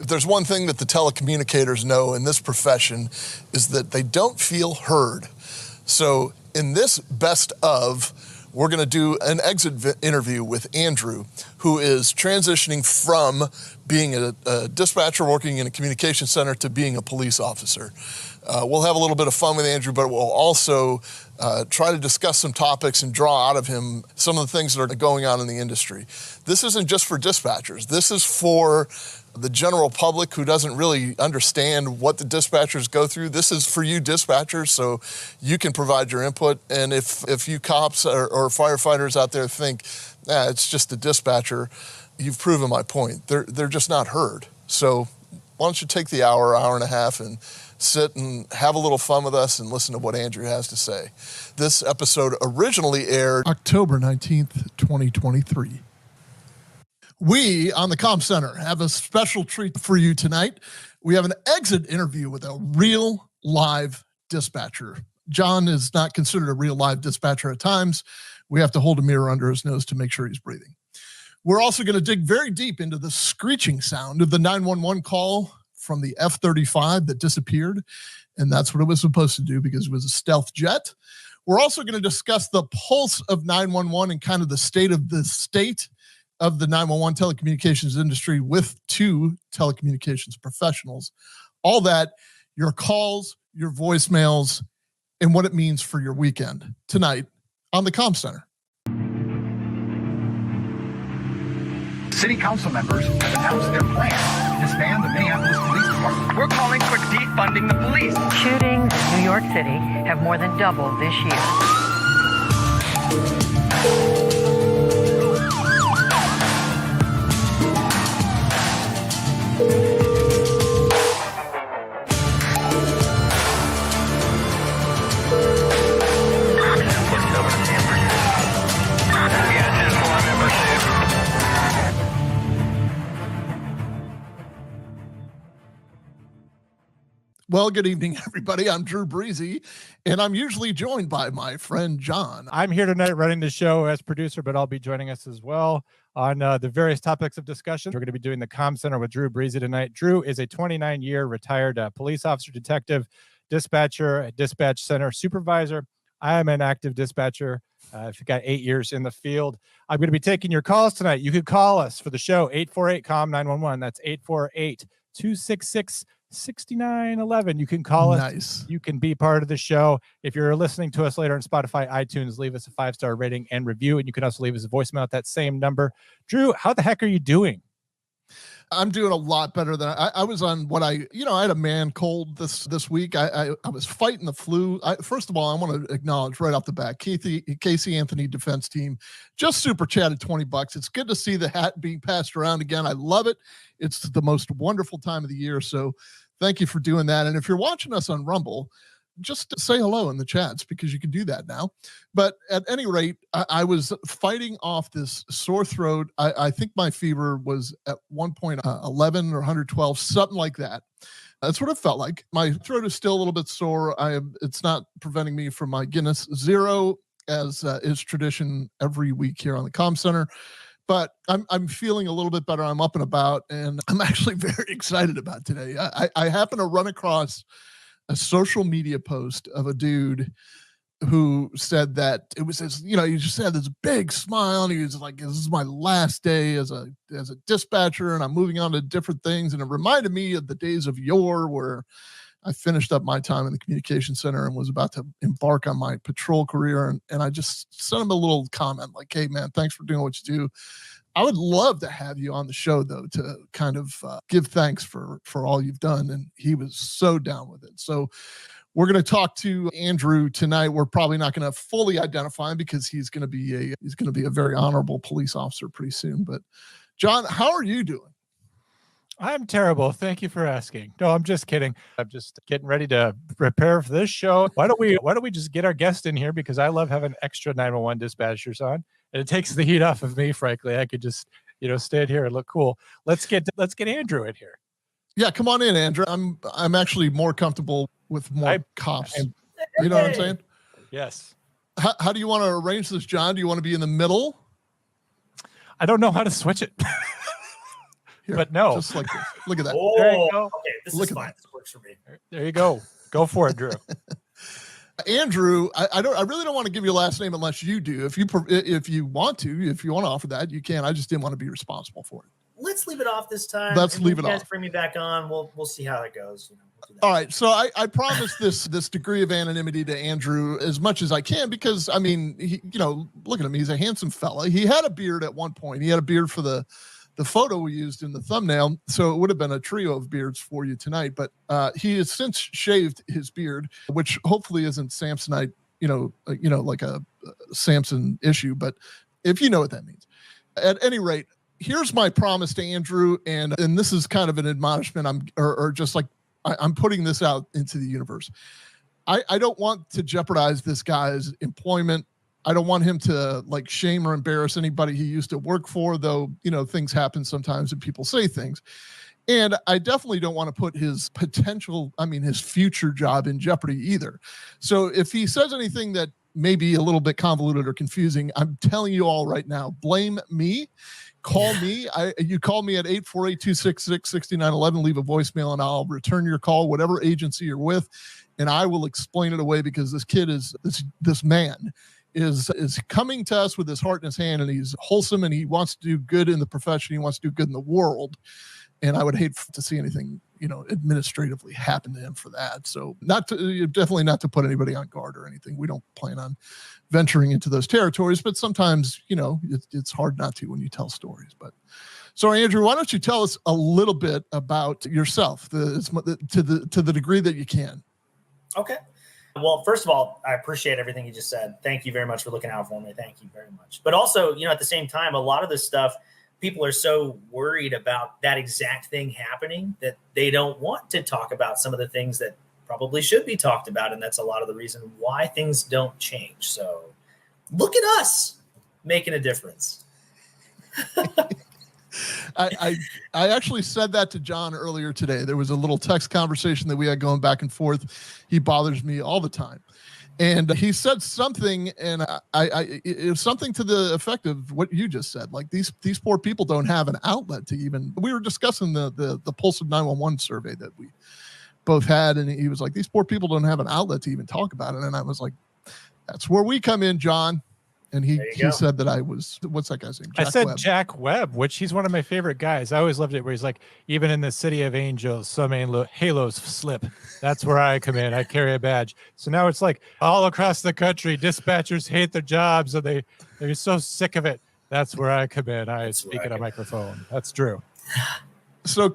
If there's one thing that the telecommunicators know in this profession is that they don't feel heard. So in this best of, we're going to do an exit interview with Andrew, who is transitioning from being a dispatcher working in a communication center to being a police officer. We'll have a little bit of fun with Andrew, but we'll also try to discuss some topics and draw out of him some of the things that are going on in the industry. This isn't just for dispatchers. This is for the general public who doesn't really understand what the dispatchers go through. This is for you dispatchers, so you can provide your input. And if you cops or firefighters out there think, it's just a dispatcher, you've proven my point. They're just not heard. So why don't you take the hour and a half and sit and have a little fun with us and listen to what Andrew has to say. This episode originally aired October 19th, 2023. We on the Comm Center have a special treat for you tonight. We have an exit interview with a real live dispatcher. John is not considered a real live dispatcher at times. We have to hold a mirror under his nose to make sure he's breathing. We're also going to dig very deep into the screeching sound of the 911 call from the F-35 that disappeared. And that's what it was supposed to do because it was a stealth jet. We're also going to discuss the pulse of 911 and kind of the state of the 911 telecommunications industry with two telecommunications professionals. All that, your calls, your voicemails, and what it means for your weekend tonight on the Comm Center. City council members have announced their plan to disband the Minneapolis Police Department. We're calling for defunding the police. Shootings in New York City have more than doubled this year. Well, good evening, everybody. I'm Drew Breezy, and I'm usually joined by my friend John. I'm here tonight running the show as producer, but I'll be joining us as well on the various topics of discussion. We're going to be doing the Comm Center with Drew Breezy tonight. Drew is a 29-year retired police officer, detective, dispatcher, dispatch center supervisor. I am an active dispatcher. I've got 8 years in the field. I'm going to be taking your calls tonight. You could call us for the show, 848-COMM-911. That's 848-266-6911. You can call us. Nice. You can be part of the show. If you're listening to us later on Spotify, iTunes, leave us a 5-star rating and review. And you can also leave us a voicemail at that same number. Drew, how the heck are you doing? I'm doing a lot better than I was on what I had a man cold this week. I was fighting the flu. First of all, I want to acknowledge right off the bat, Casey Anthony defense team just super chatted $20. It's good to see the hat being passed around again. I love it. It's the most wonderful time of the year. So thank you for doing that. And if you're watching us on Rumble, just say hello in the chats because you can do that now. But at any rate, I was fighting off this sore throat. I think my fever was at one point 11 or 112, something like that. That's what it felt like. My throat is still a little bit sore. It's not preventing me from my Guinness Zero, as is tradition every week here on the Comm Center. But I'm feeling a little bit better. I'm up and about, and I'm actually very excited about today. I happen to run across a social media post of a dude who said that it was his, he just had this big smile and he was like, this is my last day as a dispatcher and I'm moving on to different things. And it reminded me of the days of yore where I finished up my time in the communication center and was about to embark on my patrol career. And I just sent him a little comment like, hey man, thanks for doing what you do. I would love to have you on the show, though, to kind of give thanks for all you've done. And he was so down with it. So we're going to talk to Andrew tonight. We're probably not going to fully identify him because he's going to be a very honorable police officer pretty soon. But John, how are you doing? I'm terrible. Thank you for asking. No, I'm just kidding. I'm just getting ready to prepare for this show. Why don't we just get our guest in here, because I love having extra 911 dispatchers on. And it takes the heat off of me, frankly. I could just, stand here and look cool. Let's get Andrew in here. Yeah, come on in, Andrew. I'm actually more comfortable with more cops. You know what I'm saying? Yes. How do you want to arrange this, John? Do you want to be in the middle? I don't know how to switch it. Here, but no. just like this. Look at that. Oh, There you go. okay. This Look is at fine. that. This works for me. There you go. Go for it, Drew. Andrew, I really don't want to give your last name unless you do. If you want to offer that, you can. I just didn't want to be responsible for it. Let's leave it off this time. Let's and leave when it you guys off. bring me back on. We'll see how it goes. We'll do that. All right. So I promised this degree of anonymity to Andrew as much as I can because, I mean, look at him. He's a handsome fella. He had a beard at one point. He had a beard for the photo we used in the thumbnail. So it would have been a trio of beards for you tonight. But he has since shaved his beard, which hopefully isn't Samsonite, like a Samson issue. But if you know what that means. At any rate, here's my promise to Andrew, and this is kind of an admonishment. I'm putting this out into the universe. I don't want to jeopardize this guy's employment. I don't want him to like shame or embarrass anybody he used to work for, though, things happen sometimes and people say things. And I definitely don't want to put his his future job in jeopardy either. So if he says anything that may be a little bit convoluted or confusing, I'm telling you all right now, blame me. Call me. You call me at 848-266-6911. Leave a voicemail and I'll return your call, whatever agency you're with, and I will explain it away because this man is coming to us with his heart in his hand, and he's wholesome and he wants to do good in the profession. He wants to do good in the world, and I would hate to see anything administratively happen to him for that. So definitely not to put anybody on guard or anything. We don't plan on venturing into those territories, but sometimes, it's hard not to when you tell stories. But so Andrew, why don't you tell us a little bit about yourself to the degree that you can? Okay. Well, first of all, I appreciate everything you just said. Thank you very much for looking out for me. Thank you very much. But also, at the same time, a lot of this stuff, people are so worried about that exact thing happening that they don't want to talk about some of the things that probably should be talked about. And that's a lot of the reason why things don't change. So look at us making a difference. I actually said that to John earlier today. There was a little text conversation that we had going back and forth. He bothers me all the time. And he said something, and it was something to the effect of what you just said. Like these poor people don't have an outlet to even. We were discussing the Pulse of 911 survey that we both had, and he was like, "These poor people don't have an outlet to even talk about it." And I was like, "That's where we come in, John." And he said that I was, what's that guy's name? I said Jack Webb, which he's one of my favorite guys. I always loved it where he's like, even in the city of angels, some halos slip. That's where I come in. I carry a badge. So now it's like all across the country, dispatchers hate their jobs and they're so sick of it. That's where I come in. I speak at a microphone. That's true. So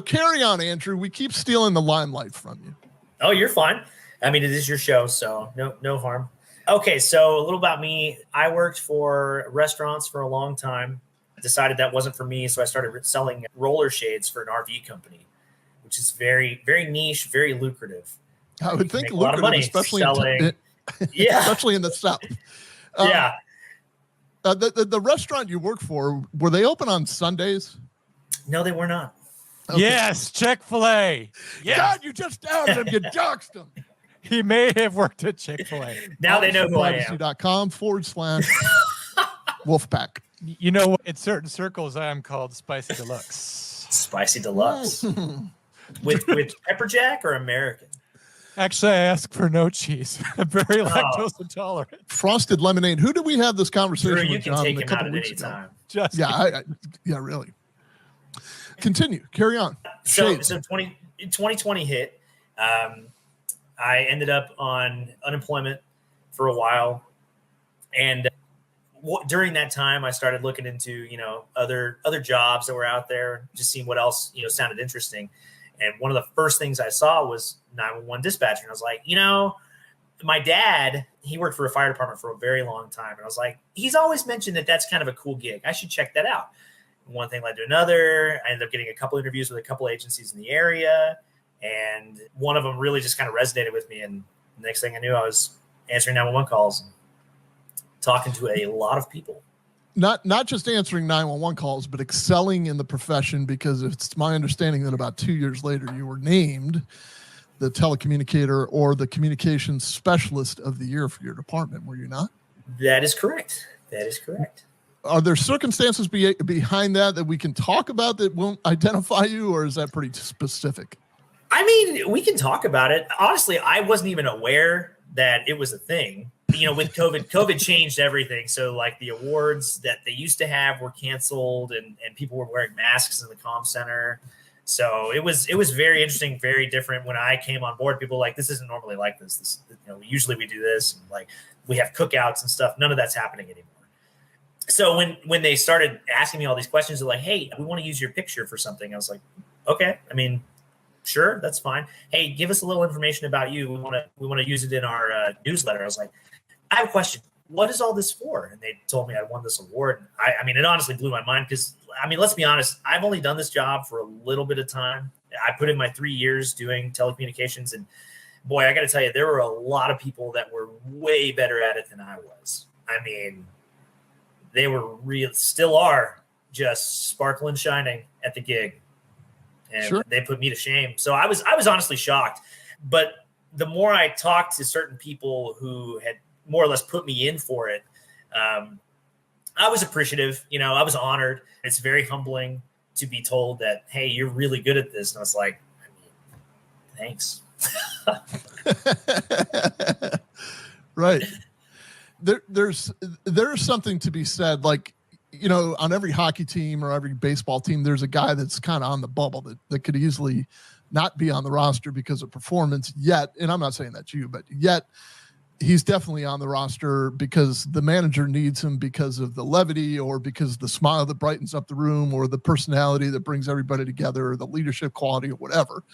carry on, Andrew. We keep stealing the limelight from you. Oh, you're fine. I mean, it is your show, so no harm. Okay, so a little about me. I worked for restaurants for a long time. I decided that wasn't for me, so I started selling roller shades for an RV company, which is very, very niche, very lucrative. I would think lucrative, a lot of money especially selling. especially in the South. Yeah. The restaurant you work for, were they open on Sundays? No, they were not. Okay. Yes, Chick-fil-A. Yes. God, you just doubted him. You doxed him. He may have worked at Chick-fil-A. Now they know who I am. .com/Wolfpack. You know, in certain circles, I am called Spicy Deluxe. Spicy Deluxe. with pepper jack or American? Actually, I ask for no cheese. I'm very lactose intolerant. Frosted lemonade. Who did we have this conversation Drew, with, John, you a can take him couple out at weeks any ago? time. Yeah, really. Continue. Carry on. So 2020 hit. I ended up on unemployment for a while. And during that time, I started looking into, other jobs that were out there, just seeing what else, sounded interesting. And one of the first things I saw was 911 dispatcher. And I was like, my dad, he worked for a fire department for a very long time. And I was like, he's always mentioned that that's kind of a cool gig. I should check that out. One thing led to another. I ended up getting a couple interviews with a couple agencies in the area. And one of them really just kind of resonated with me. And the next thing I knew, I was answering 911 calls and talking to a lot of people. Not just answering 911 calls, but excelling in the profession, because it's my understanding that about 2 years later, you were named the telecommunicator or the communications specialist of the year for your department. Were you not? That is correct. Are there circumstances behind that we can talk about that won't identify you, or is that pretty specific? I mean, we can talk about it. Honestly, I wasn't even aware that it was a thing. With COVID changed everything. So like the awards that they used to have were canceled, and people were wearing masks in the Comm Center. So it was very interesting, very different. When I came on board, people were like, this isn't normally like this. Usually we do this, and like we have cookouts and stuff. None of that's happening anymore. So when they started asking me all these questions, they're like, hey, we want to use your picture for something. I was like, okay. I mean, sure, that's fine. Hey, give us a little information about you. We want to use it in our newsletter. I was like, I have a question. What is all this for? And they told me I won this award. I mean, it honestly blew my mind because, I mean, let's be honest. I've only done this job for a little bit of time. I put in my 3 years doing telecommunications, and boy, I got to tell you, there were a lot of people that were way better at it than I was. I mean, they were still are just sparkling, shining at the gig. And sure. They put me to shame. So I was honestly shocked. But the more I talked to certain people who had more or less put me in for it, I was appreciative. I was honored. It's very humbling to be told that, hey, you're really good at this. And I was like, I mean, thanks. Right. There's something to be said, like, on every hockey team or every baseball team, there's a guy that's kind of on the bubble that could easily not be on the roster because of performance yet. And I'm not saying that's you, but yet he's definitely on the roster because the manager needs him because of the levity, or because the smile that brightens up the room, or the personality that brings everybody together, or the leadership quality, or whatever.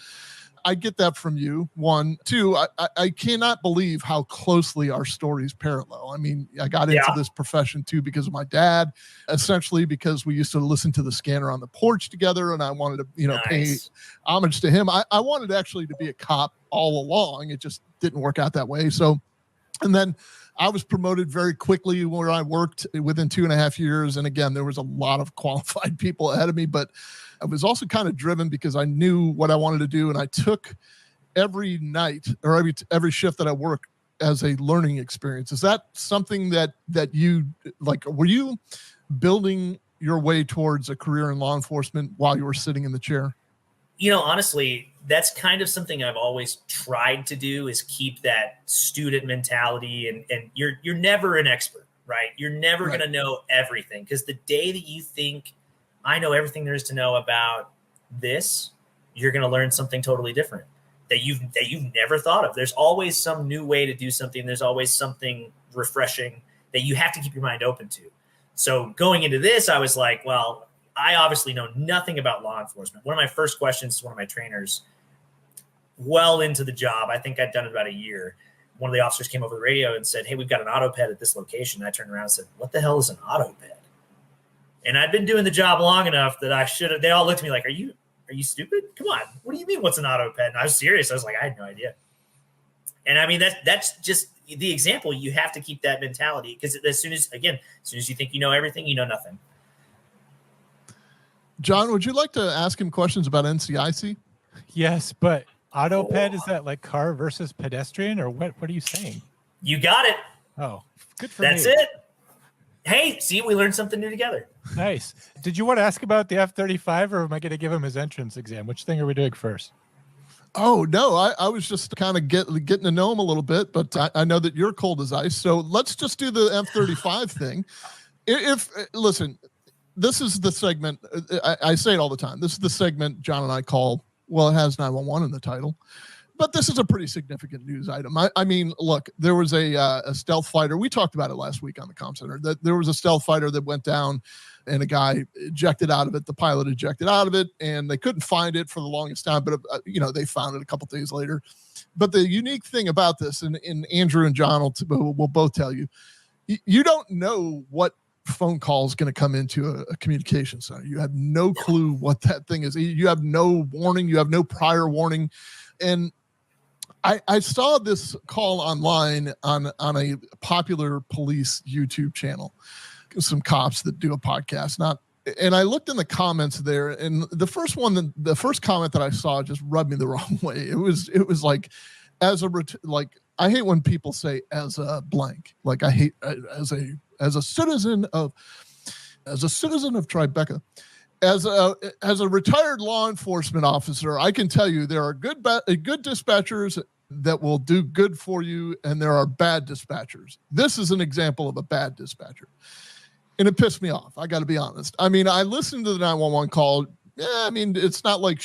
I get that from you. 1, 2, I cannot believe how closely our stories parallel. I mean, I got into this profession too because of my dad, essentially because we used to listen to the Scanner on the Porch together, and I wanted to, pay homage to him. I wanted actually to be a cop all along. It just didn't work out that way. So, and then I was promoted very quickly where I worked within 2.5 years. And again, there was a lot of qualified people ahead of me, but I was also kind of driven because I knew what I wanted to do. And I took every night or every shift that I worked as a learning experience. Is that something that you like? Were you building your way towards a career in law enforcement while you were sitting in the chair? Honestly, that's kind of something I've always tried to do, is keep that student mentality. And you're never an expert, right? You're never going to know everything, because the day that you think I know everything there is to know about this, you're going to learn something totally different that you've never thought of. There's always some new way to do something. There's always something refreshing that you have to keep your mind open to. So going into this, I was like, well, I obviously know nothing about law enforcement. One of my first questions to one of my trainers, well into the job, I think I'd done it about a year, one of the officers came over the radio and said, hey, we've got an auto ped at this location. And I turned around and said, what the hell is an auto ped? And I'd been doing the job long enough that I should have, they all looked at me like, are you stupid? Come on. What do you mean what's an auto ped? And I was serious. I was like, I had no idea. And I mean, that's just the example. You have to keep that mentality, because as soon as you think you know everything, you know nothing. John, would you like to ask him questions about NCIC? Yes, but autoped, is that like car versus pedestrian, or what are you saying? You got it. Oh, good for That's me. it. Hey, see, we learned something new together. Nice. Did you want to ask about the F-35, or am I going to give him his entrance exam? Which thing are we doing first? Oh, no, I was just kind of getting to know him a little bit, but I know that you're cold as ice. So let's just do the F-35 thing. Listen, this is the segment. I say it all the time. This is the segment John and I call, well, it has 911 in the title, but this is a pretty significant news item. I mean, look, there was a stealth fighter. We talked about it last week on the Comm Center, that there was a stealth fighter that went down and a guy ejected out of it. The pilot ejected out of it, and they couldn't find it for the longest time, but they found it a couple days later. But the unique thing about this, and Andrew and John will both tell you, you don't know what phone call is going to come into a communication center. You have no clue what that thing is. You have no warning. You have no prior warning. And I saw this call online on a popular police YouTube channel, some cops that do a podcast. And I looked in the comments there, and the first comment that I saw just rubbed me the wrong way. It was like, I hate when people say as a blank, like I hate as a citizen of, as a citizen of Tribeca, as a retired law enforcement officer, I can tell you there are good dispatchers that will do good for you, and there are bad dispatchers. This is an example of a bad dispatcher, and it pissed me off. I got to be honest. I mean, I listened to the 911 call. Yeah, I mean, it's not like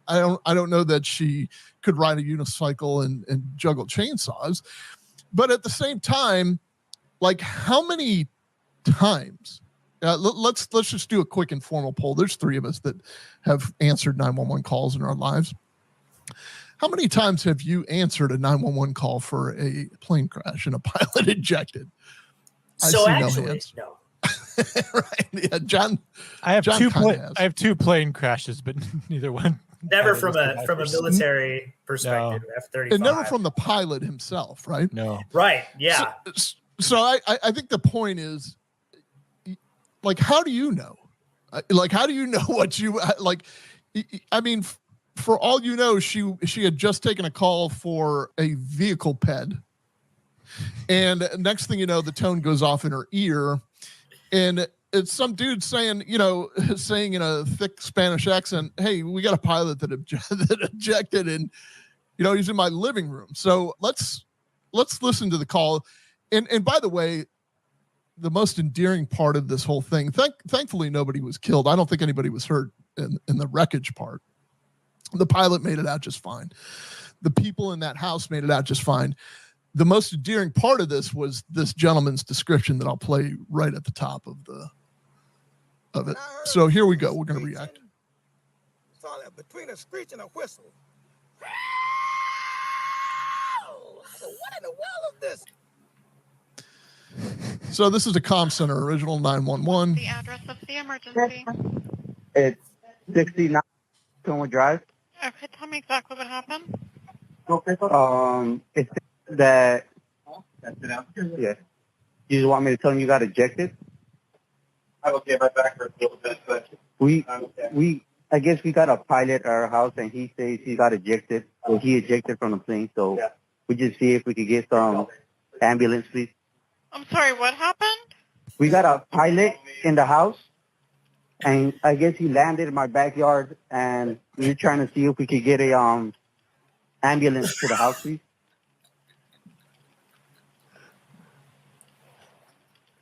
I don't know that she could ride a unicycle and juggle chainsaws, but at the same time, like, how many times? Let's just do a quick informal poll. There's 3 of us that have answered 911 calls in our lives. How many times have you answered a 911 call for a plane crash and a pilot ejected? So actually, no. Right? Yeah, John. I have John I have 2 plane crashes, but neither one. Never from a military perspective. No. F-35. And never from the pilot himself, right? No. Right. Yeah. So I think the point is, like, how do you know? Like, how do you know what you like? I mean, for all you know, she had just taken a call for a vehicle ped, and next thing you know, the tone goes off in her ear, and it's some dude saying in a thick Spanish accent, "Hey, we got a pilot that ejected, and he's in my living room." So let's listen to the call. And by the way, the most endearing part of this whole thing, thankfully nobody was killed. I don't think anybody was hurt in the wreckage part. The pilot made it out just fine. The people in that house made it out just fine. The most endearing part of this was this gentleman's description that I'll play right at the top of it. So here we go. We're going to react. It's all between a screech and a whistle. What in the world is this? So this is a comm center, original 911. The address of the emergency. It's 69 Comm Drive. Okay, tell me exactly what happened. It's that. Yeah. You just want me to tell him you got ejected? I will get my back for a little bit, but I guess we got a pilot at our house, and he says he got ejected. Well, he ejected from the plane, so we just see if we could get some ambulance, please. I'm sorry, what happened? We got a pilot in the house, and I guess he landed in my backyard, and we're trying to see if we could get a ambulance to the house, please.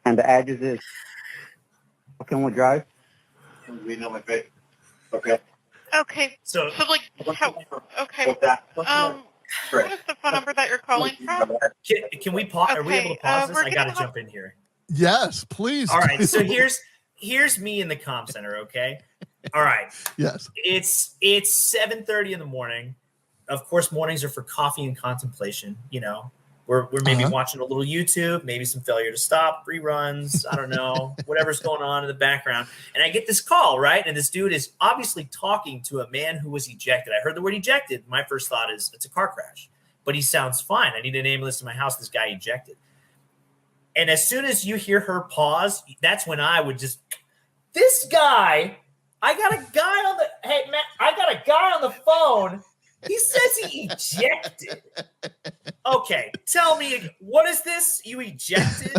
And the address is Comm Drive. we know my face. Okay. Okay, So like, okay. What's that? What is the phone number that you're calling from? can we pause? Are we able to pause this? we're I got to gonna jump in here. Yes, please. All right. So here's me in the comm center. Okay. All right. Yes. It's 7:30 in the morning. Of course, mornings are for coffee and contemplation. We're maybe watching a little YouTube, maybe some Failure to Stop reruns. I don't know, whatever's going on in the background. And I get this call, right? And this dude is obviously talking to a man who was ejected. I heard the word ejected. My first thought is it's a car crash, but he sounds fine. I need an ambulance to my house. This guy ejected. And as soon as you hear her pause, that's when I would just, this guy, I got a guy on the phone. He says he ejected. Okay, tell me, what is this? You ejected?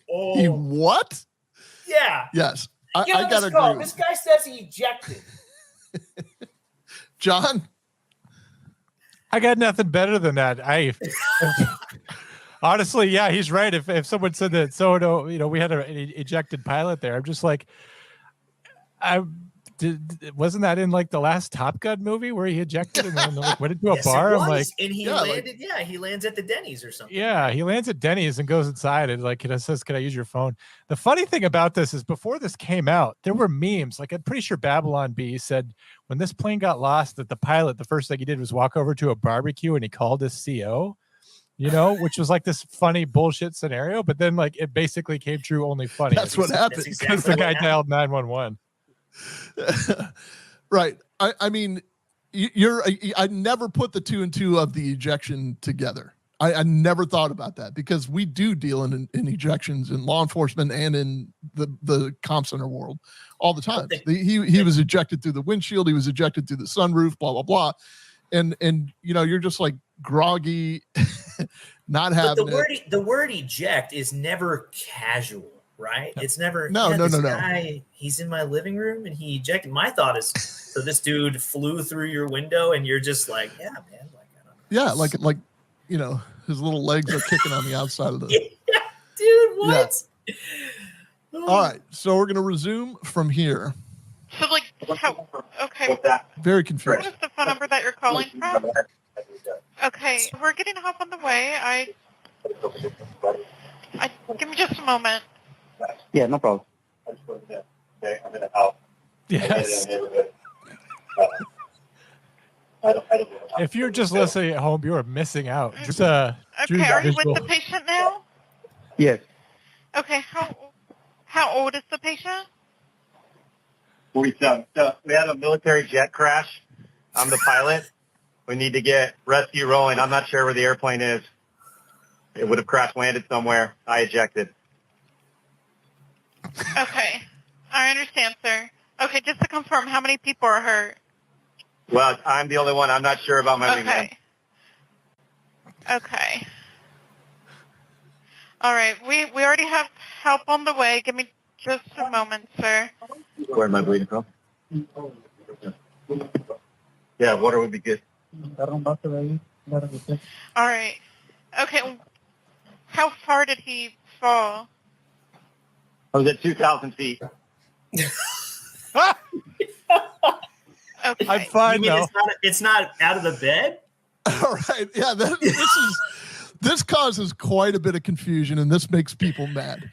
Oh, He what? yeah. Yes. I Get on got this to call. agree. This guy says he ejected. John? I got nothing better than that. Honestly, yeah, he's right. If someone said that, we had an ejected pilot there, I'm just like, wasn't that in like the last Top Gun movie where he ejected and then went into a Yes, bar? it was. I'm like, and he landed. He lands at the Denny's or something. yeah, he lands at Denny's and goes inside and says, "Can I use your phone?" The funny thing about this is before this came out, there were memes. Like I'm pretty sure Babylon Bee said when this plane got lost that the pilot, the first thing he did was walk over to a barbecue and he called his CO. Which was like this funny bullshit scenario, but then like it basically came true, only funny. That's what happened. Because the guy dialed 911. Right. I mean, I never put the 2 and 2 of the ejection together. I never thought about that because we do deal in ejections in law enforcement and in the comm center world all the time. He was ejected through the windshield. He was ejected through the sunroof, blah, blah, blah. And you're just like groggy, not having the word eject is never casual. right? It's never No. guy, he's in my living room and he ejected. My thought is, so this dude flew through your window and you're just like, yeah, man. Like, I don't know. Yeah, like his little legs are kicking on the outside of the. Yeah, dude, what? Yeah. All right, so we're gonna resume from here. So, like, how? Okay. Very What confused. is the phone number that you're calling from? Okay, we're getting off on the way. Give me just a moment. Yeah, no problem. Okay, I'm in a house. Yes. If you're just listening at home, you are missing out. Just, Okay, Drew's are you visual. with the patient now? Yes. Okay, how old is the patient? 47. So we had a military jet crash. I'm the pilot. We need to get rescue rolling. I'm not sure where the airplane is. It would have crash landed somewhere. I ejected. Okay, I understand, sir. Okay, just to confirm, how many people are hurt? Well, I'm the only one. I'm not sure about my wingman. Okay. All right, we already have help on the way. Give me just a moment, sir. Where am I bleeding from? Yeah, water would be good. All right. Okay, how far did he fall? I was at 2,000 feet. Okay. I'm fine You mean though. it's not out of the bed? All right, yeah, this causes quite a bit of confusion, and this makes people mad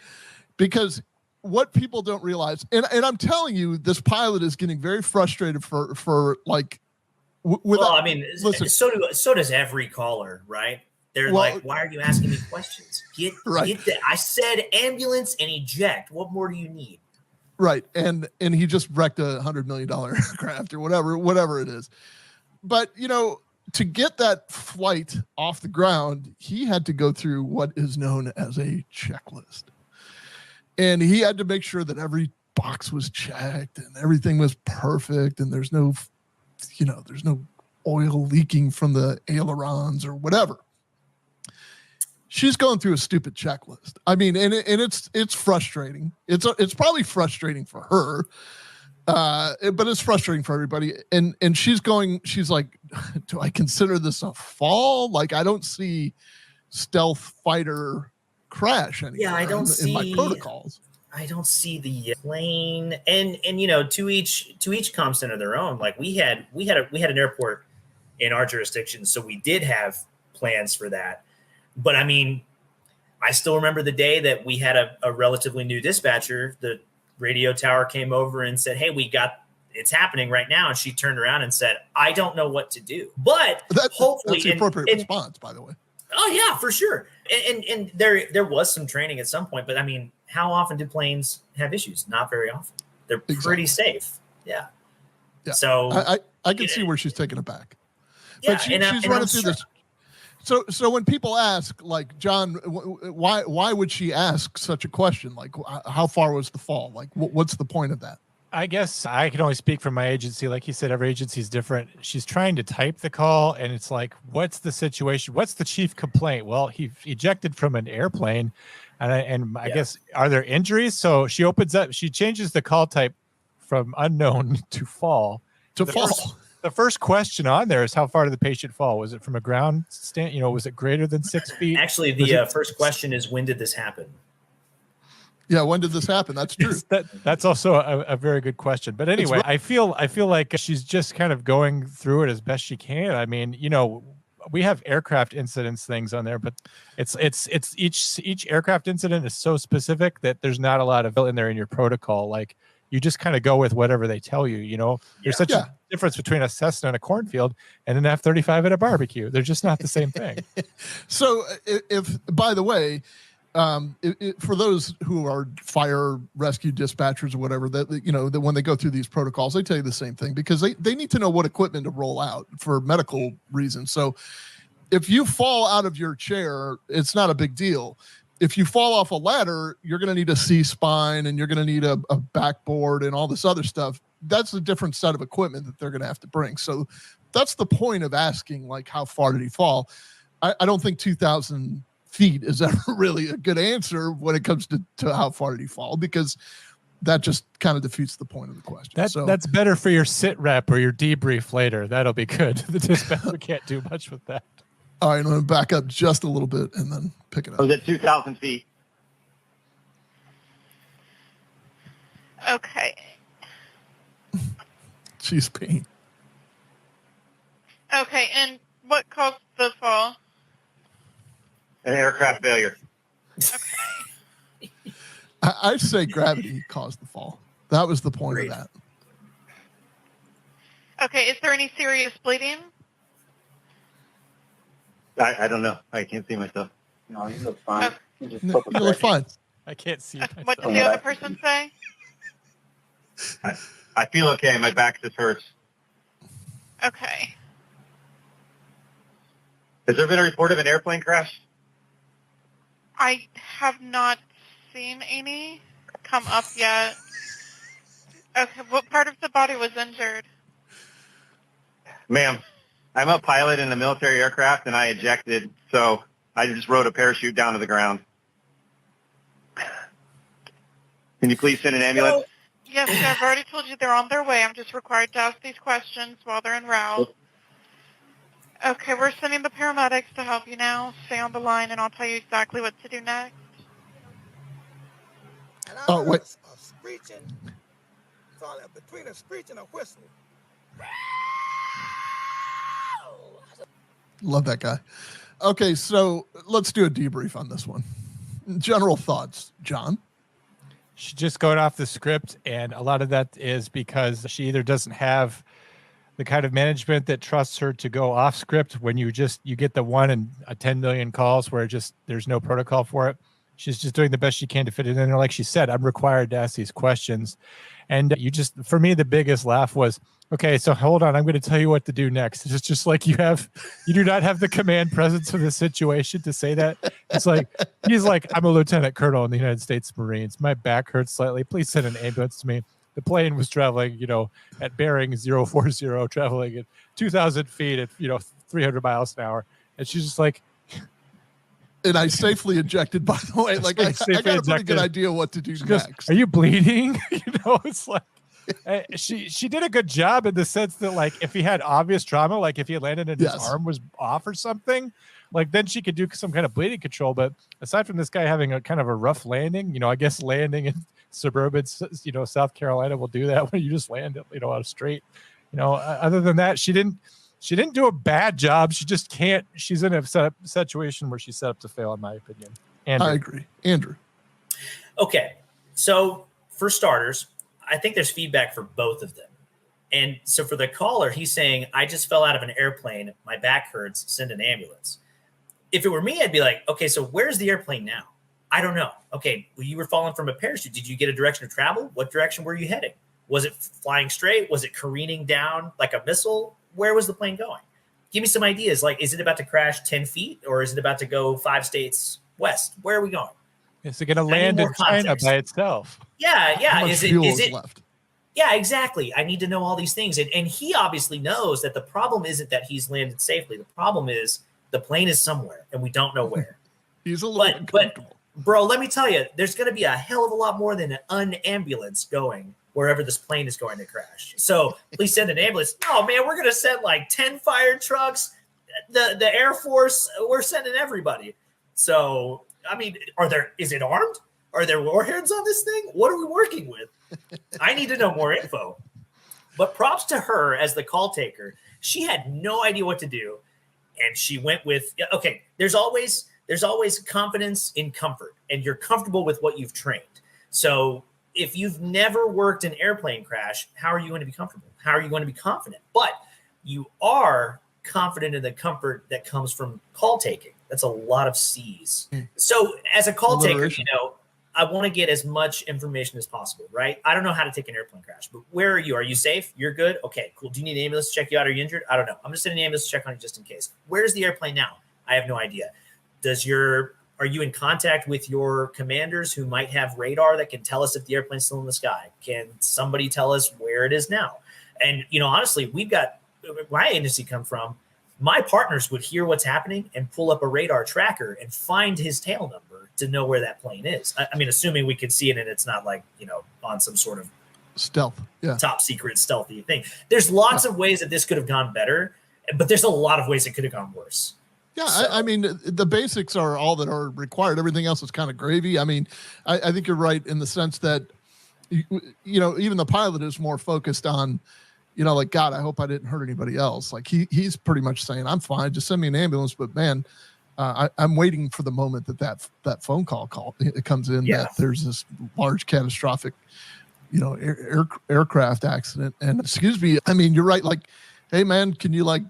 because what people don't realize, and I'm telling you, this pilot is getting very frustrated for like. Well, I mean, listen, so does every caller, right? They're like, "Why are you asking me questions? Get that." I said ambulance and eject. What more do you need? Right, and he just wrecked $100 million aircraft or whatever it is. But to get that flight off the ground, he had to go through what is known as a checklist, and he had to make sure that every box was checked and everything was perfect, and there's no oil leaking from the ailerons or whatever. She's going through a stupid checklist. I mean, and it's frustrating. It's probably frustrating for her, but it's frustrating for everybody. And she's like, do I consider this a fall? Like, I don't see stealth fighter crash anymore. Yeah, I don't see in my protocols. I don't see the plane, and to each comm center their own. Like we had an airport in our jurisdiction, so we did have plans for that. But I mean, I still remember the day that we had a relatively new dispatcher. The radio tower came over and said, "Hey, it's happening right now." And she turned around and said, "I don't know what to do." But hopefully, that's the appropriate response, by the way. Oh yeah, for sure. And there was some training at some point, but I mean, how often do planes have issues? Not very often. They're pretty safe. Yeah. So I can see where she's taking it back. Yeah, But she's running through this. So when people ask, like, John, why would she ask such a question? Like, how far was the fall? Like, what's the point of that? I guess I can only speak from my agency. Like you said, every agency is different. She's trying to type the call, and it's like, what's the situation? What's the chief complaint? Well, he ejected from an airplane, and I guess, are there injuries? So she opens up, she changes the call type from unknown to fall. The first question on there is, how far did the patient fall? Was it from a ground stand? Was it greater than 6 feet? Actually, the first question is, when did this happen? Yeah, when did this happen? That's true. That's also a very good question. But anyway, I feel like she's just kind of going through it as best she can. I mean, we have aircraft incidents things on there, but it's each aircraft incident is so specific that there's not a lot of in there in your protocol. Like, you just kind of go with whatever they tell you. There's such a difference between a Cessna in a cornfield and an F-35 at a barbecue. They're just not the same thing. So if by the way, for those who are fire rescue dispatchers or whatever, that when they go through these protocols, they tell you the same thing, because they need to know what equipment to roll out for medical reasons. So if you fall out of your chair, it's not a big deal. If you fall off a ladder, you're going to need a C-spine, and you're going to need a backboard and all this other stuff. That's a different set of equipment that they're going to have to bring. So that's the point of asking, like, how far did he fall? I don't think 2,000 feet is ever really a good answer when it comes to how far did he fall, because that just kind of defeats the point of the question. That's better for your sit rep or your debrief later. That'll be good. The dispatcher can't do much with that. All right, I'm going to back up just a little bit and then pick it up. I was at 2,000 feet. Okay. She's pain. Okay, and what caused the fall? An aircraft failure. Okay. I'd say gravity caused the fall. That was the point of that. Okay, is there any serious bleeding? I don't know. I can't see myself. No, you look fine. Okay. You just You look fine. I can't see myself. What did the other person say? I feel okay. My back just hurts. Okay. Has there been a report of an airplane crash? I have not seen any come up yet. Okay, what part of the body was injured? Ma'am, I'm a pilot in a military aircraft, and I ejected, so I just rode a parachute down to the ground. Can you please send an ambulance? Yes, sir, I've already told you they're on their way. I'm just required to ask these questions while they're en route. Okay, we're sending the paramedics to help you now. Stay on the line, and I'll tell you exactly what to do next. And I Oh, heard wait. a screeching. It's all that between a screech and a whistle. Love that guy. Okay, so let's do a debrief on this one. General thoughts, John? She's just going off the script, and a lot of that is because she either doesn't have the kind of management that trusts her to go off script when you get the 1 in 10 million calls where there's no protocol for it. She's just doing the best she can to fit it in there. Like she said, I'm required to ask these questions. And for me, the biggest laugh was, okay, so hold on, I'm going to tell you what to do next. It's just like you do not have the command presence of the situation to say that. It's like, he's like, I'm a lieutenant colonel in the United States Marines. My back hurts slightly. Please send an ambulance to me. The plane was traveling, at bearing 040, traveling at 2,000 feet at, 300 miles an hour. And she's just like, and I safely ejected, by the way. Like, I got a pretty good idea what to do next. Are you bleeding? It's like, she did a good job in the sense that, like, if he had obvious trauma, like if he had landed and his arm was off or something, like then she could do some kind of bleeding control. But aside from this guy having a kind of a rough landing, I guess landing in suburban, South Carolina will do that when you just land, on a straight, other than that, she didn't do a bad job. She just can't. She's in a situation where she's set up to fail, in my opinion. Andrew. I agree. Andrew. Okay. So for starters, I think there's feedback for both of them. And so for the caller, he's saying, I just fell out of an airplane. My back hurts. Send an ambulance. If it were me, I'd be like, okay, so where's the airplane now? I don't know. Okay, well, you were falling from a parachute. Did you get a direction of travel? What direction were you heading? Was it flying straight? Was it careening down like a missile? Where was the plane going? Give me some ideas. Like, is it about to crash 10 feet or is it about to go 5 states west? Where are we going? Is it going to land in China by itself? Yeah. How much fuel is left? Yeah, exactly. I need to know all these things. And he obviously knows that the problem isn't that he's landed safely. The problem is the plane is somewhere and we don't know where. He's a little uncomfortable. But, bro, let me tell you, there's going to be a hell of a lot more than an ambulance going wherever this plane is going to crash. So please send an ambulance. Oh, man, we're going to send like 10 fire trucks. The Air Force, we're sending everybody. So, I mean, is it armed? Are there warheads on this thing? What are we working with? I need to know more info. But props to her as the call taker. She had no idea what to do. And she went with, okay, there's always confidence in comfort. And you're comfortable with what you've trained. So if you've never worked an airplane crash, how are you going to be comfortable? How are you going to be confident? But you are confident in the comfort that comes from call taking. That's a lot of C's. So as a call taker, I want to get as much information as possible, right? I don't know how to take an airplane crash, but where are you? Are you safe? You're good? Okay, cool. Do you need an ambulance to check you out? Are you injured? I don't know. I'm just sending an ambulance to check on you just in case. Where's the airplane now? I have no idea. Are you in contact with your commanders who might have radar that can tell us if the airplane's still in the sky? Can somebody tell us where it is now? And, honestly, we've got my agency come from. my partners would hear what's happening and pull up a radar tracker and find his tail number to know where that plane is. I mean, assuming we could see it and it's not like, on some sort of stealth, top secret stealthy thing. There's lots of ways that this could have gone better, but there's a lot of ways it could have gone worse. Yeah, so. I mean, the basics are all that are required. Everything else is kind of gravy. I mean, I think you're right in the sense that, even the pilot is more focused on, like, God, I hope I didn't hurt anybody else. Like he's pretty much saying, I'm fine, just send me an ambulance. But man, I'm waiting for the moment that phone call it comes in that there's this large catastrophic, aircraft accident. And excuse me, I mean, you're right. Like, hey man, can you like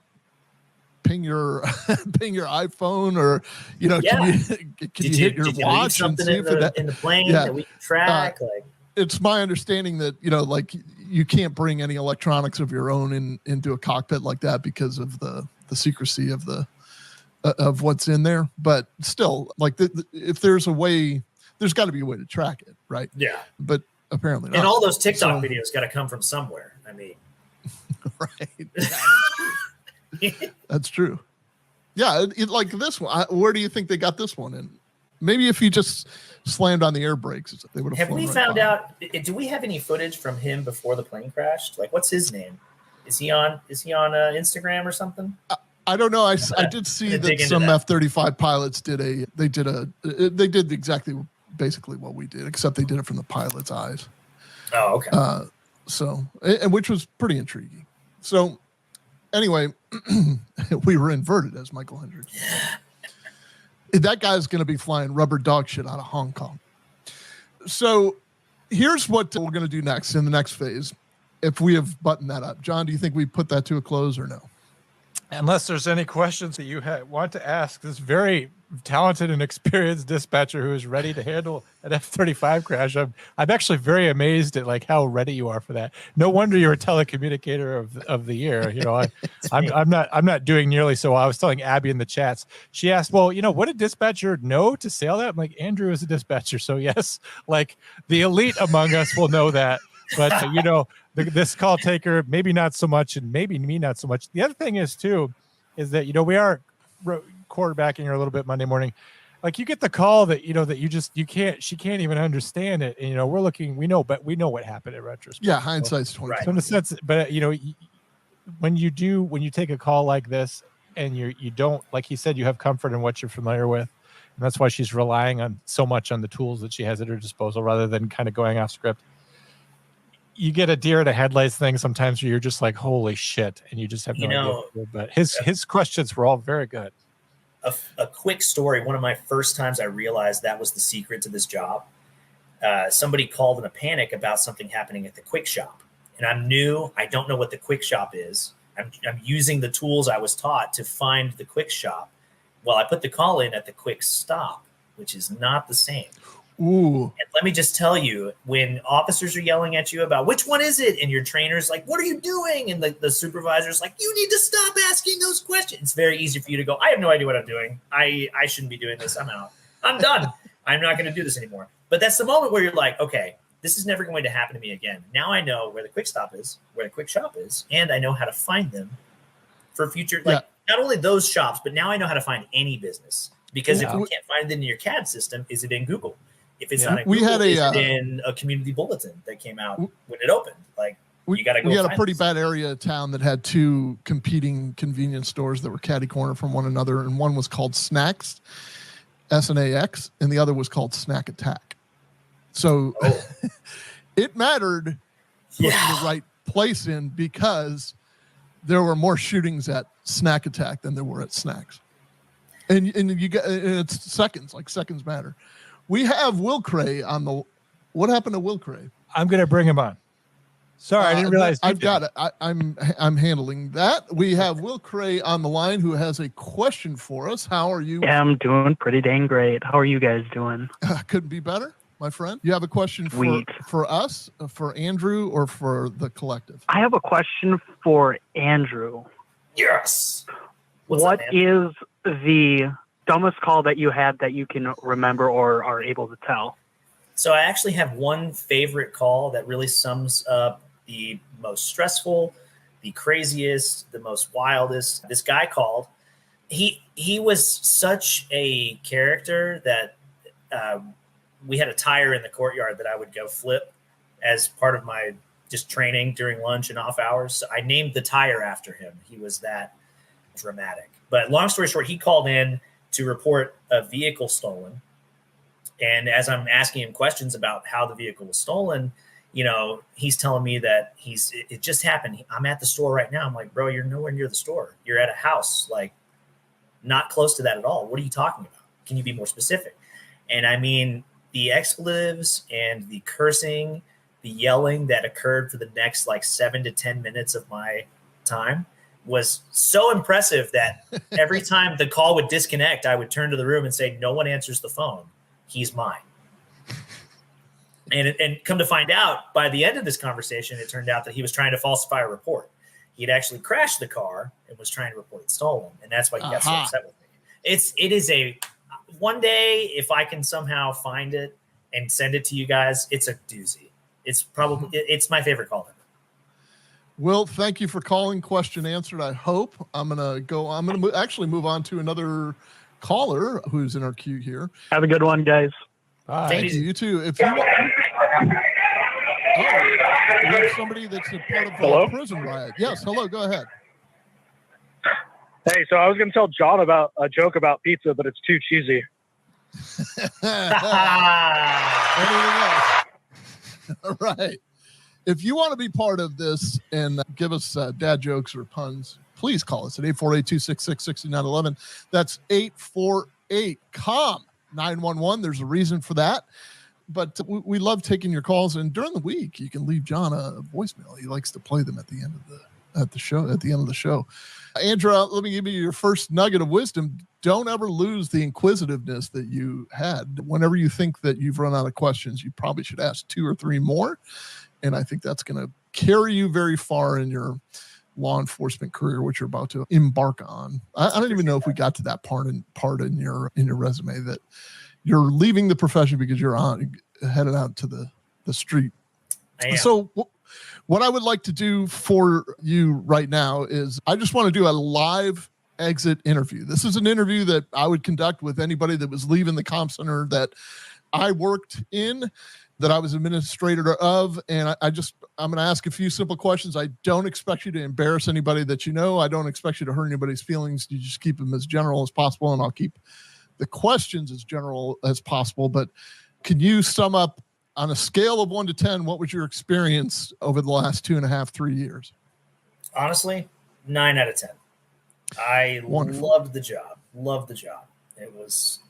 ping your iPhone or can you hit your watch and see if in the plane that we can track? It's my understanding that like you can't bring any electronics of your own into a cockpit like that because of the secrecy of of what's in there. But still, like if there's a way, there's got to be a way to track it, right? Yeah. But apparently not. And all those TikTok videos got to come from somewhere. I mean, right. That's true. Yeah, like this one. Where do you think they got this one in? Maybe if he just slammed on the air brakes, they would have. Have we found out? Do we have any footage from him before the plane crashed? Like, what's his name? Is he on Instagram or something? I don't know. I did see that some F-35 pilots did exactly basically what we did, except they did it from the pilot's eyes. Oh, okay. And which was pretty intriguing. So. Anyway, we were inverted, as Michael Hendricks. That guy's going to be flying rubber dog shit out of Hong Kong. So here's what we're going to do next in the next phase. If we have buttoned that up, John, do you think we put that to a close or no? Unless there's any questions that you want to ask this very talented and experienced dispatcher who is ready to handle an F-35 crash. I'm actually very amazed at like how ready you are for that. No wonder you're a telecommunicator of the year. I'm not doing nearly so well. I was telling Abby in the chats. She asked, well, what a dispatcher know to sail that? I'm like, Andrew is a dispatcher, so yes, like the elite among us will know that. But this call taker, maybe not so much, and maybe me not so much. The other thing is too, is that we are quarterbacking her a little bit Monday morning. Like you get the call that she can't even understand it. And we know what happened in retrospect. Yeah, hindsight's 20. So in a sense, but when you take a call like this and you don't, like he said, you have comfort in what you're familiar with. And that's why she's relying on so much on the tools that she has at her disposal rather than kind of going off script. You get a deer in the headlights thing sometimes where you're just like, holy shit. And you just have no idea. But his questions were all very good. A quick story. One of my first times I realized that was the secret to this job. Somebody called in a panic about something happening at the quick shop. And I'm new. I don't know what the quick shop is. I'm using the tools I was taught to find the quick shop. Well, I put the call in at the quick stop, which is not the same. Ooh. And let me just tell you, when officers are yelling at you about which one is it, and your trainer's like, what are you doing? And the supervisor's like, you need to stop asking those questions. It's very easy for you to go, I have no idea what I'm doing. I shouldn't be doing this. I'm out. I'm done. I'm not going to do this anymore. But that's the moment where you're like, okay, this is never going to happen to me again. Now I know where the quick stop is, where the quick shop is, and I know how to find them for future. Like not only those shops, but now I know how to find any business. Because if you can't find it in your CAD system, is it in Google? If it's not in Google, is it in a community bulletin that came out when it opened? Like, you got to go. We had a pretty bad area of town that had two competing convenience stores that were catty corner from one another, and one was called Snacks, SNAX, and the other was called Snack Attack. So it mattered putting the right place in because there were more shootings at Snack Attack than there were at Snacks, and it's seconds. Like seconds matter. We have Will Cray on the. What happened to Will Cray? I'm going to bring him on. Sorry, I didn't realize. I've got it. I'm handling that. We have Will Cray on the line who has a question for us. How are you? Yeah, I'm doing pretty dang great. How are you guys doing? Couldn't be better, my friend. You have a question for us, for Andrew, or for the collective? I have a question for Andrew. Yes. What is the dumbest call that you had that you can remember or are able to tell? So I actually have one favorite call that really sums up the most stressful, the craziest, the most wildest. This guy called. He was such a character that we had a tire in the courtyard that I would go flip as part of my just training during lunch and off hours. So I named the tire after him. He was that dramatic. But long story short, he called in to report a vehicle stolen. And as I'm asking him questions about how the vehicle was stolen, he's telling me that it just happened. I'm at the store right now. I'm like, bro, you're nowhere near the store. You're at a house, like not close to that at all. What are you talking about? Can you be more specific? And I mean, the expletives and the cursing, the yelling that occurred for the next like 7 to 10 minutes of my time was so impressive that every time the call would disconnect, I would turn to the room and say, no one answers the phone. He's mine. And come to find out, by the end of this conversation, it turned out that he was trying to falsify a report. He'd actually crashed the car and was trying to report it stolen. And that's why he got so upset with me. It is one day, if I can somehow find it and send it to you guys, it's a doozy. It's my favorite call ever. Will, thank you for calling. Question answered, I hope. I'm going to actually move on to another caller who's in our queue here. Have a good one, guys. Bye. Thank you. You too. If you want, we have somebody that's a part of the prison riot. Yes. Hello. Go ahead. Hey, so I was going to tell John about a joke about pizza, but it's too cheesy. Anything else? All right. If you want to be part of this and give us dad jokes or puns, please call us at 848-266-6911. That's 848-COMM 911. There's a reason for that. But we love taking your calls. And during the week, you can leave John a voicemail. He likes to play them at the end of the show. Andrea, let me give you your first nugget of wisdom. Don't ever lose the inquisitiveness that you had. Whenever you think that you've run out of questions, you probably should ask 2 or 3 more. And I think that's going to carry you very far in your law enforcement career, which you're about to embark on. I don't even know if we got to that part in your resume, that you're leaving the profession because you're headed out to the street. So what I would like to do for you right now is I just want to do a live exit interview. This is an interview that I would conduct with anybody that was leaving the comm center that I worked in, that I was administrator of. And I'm going to ask a few simple questions. I don't expect you to embarrass anybody that you know. I don't expect you to hurt anybody's feelings. You just keep them as general as possible, and I'll keep the questions as general as possible. But can you sum up on a scale of 1 to 10, what was your experience over the last 2.5, 3 years? Honestly, 9 out of 10. I loved the job. It was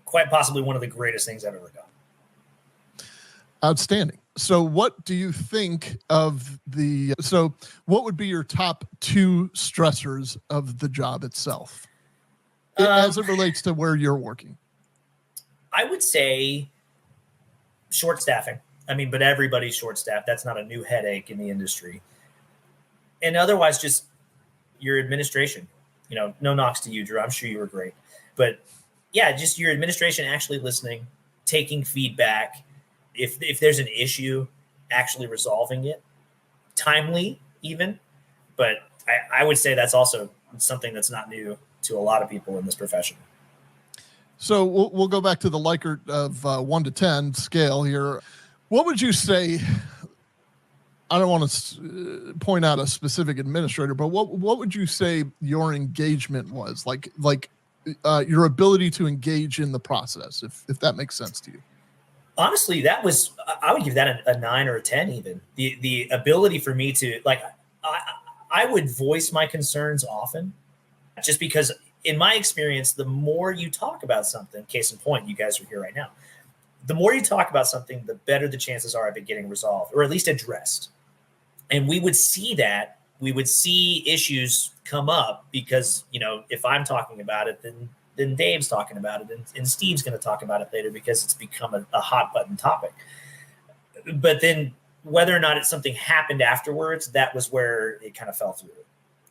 quite possibly one of the greatest things I've ever done. Outstanding. So what do you think of what would be your top 2 stressors of the job itself as it relates to where you're working? I would say short staffing. I mean, but everybody's short staffed. That's not a new headache in the industry. And otherwise, just your administration. No knocks to you, Drew. I'm sure you were great. But yeah, just your administration actually listening, taking feedback. If there's an issue, actually resolving it, timely even. But I would say that's also something that's not new to a lot of people in this profession. So we'll go back to the Likert of 1 to 10 scale here. What would you say? I don't want to point out a specific administrator, but what would you say your engagement was like your ability to engage in the process, if that makes sense to you? Honestly, I would give that a 9 or a 10 even. The ability for me to, I would voice my concerns often, just because in my experience, the more you talk about something, case in point, you guys are here right now, the more you talk about something, the better the chances are of it getting resolved or at least addressed. And we would see that. We would see issues come up because, if I'm talking about it, then Dave's talking about it, and Steve's going to talk about it later because it's become a hot button topic. But then whether or not something happened afterwards, that was where it kind of fell through.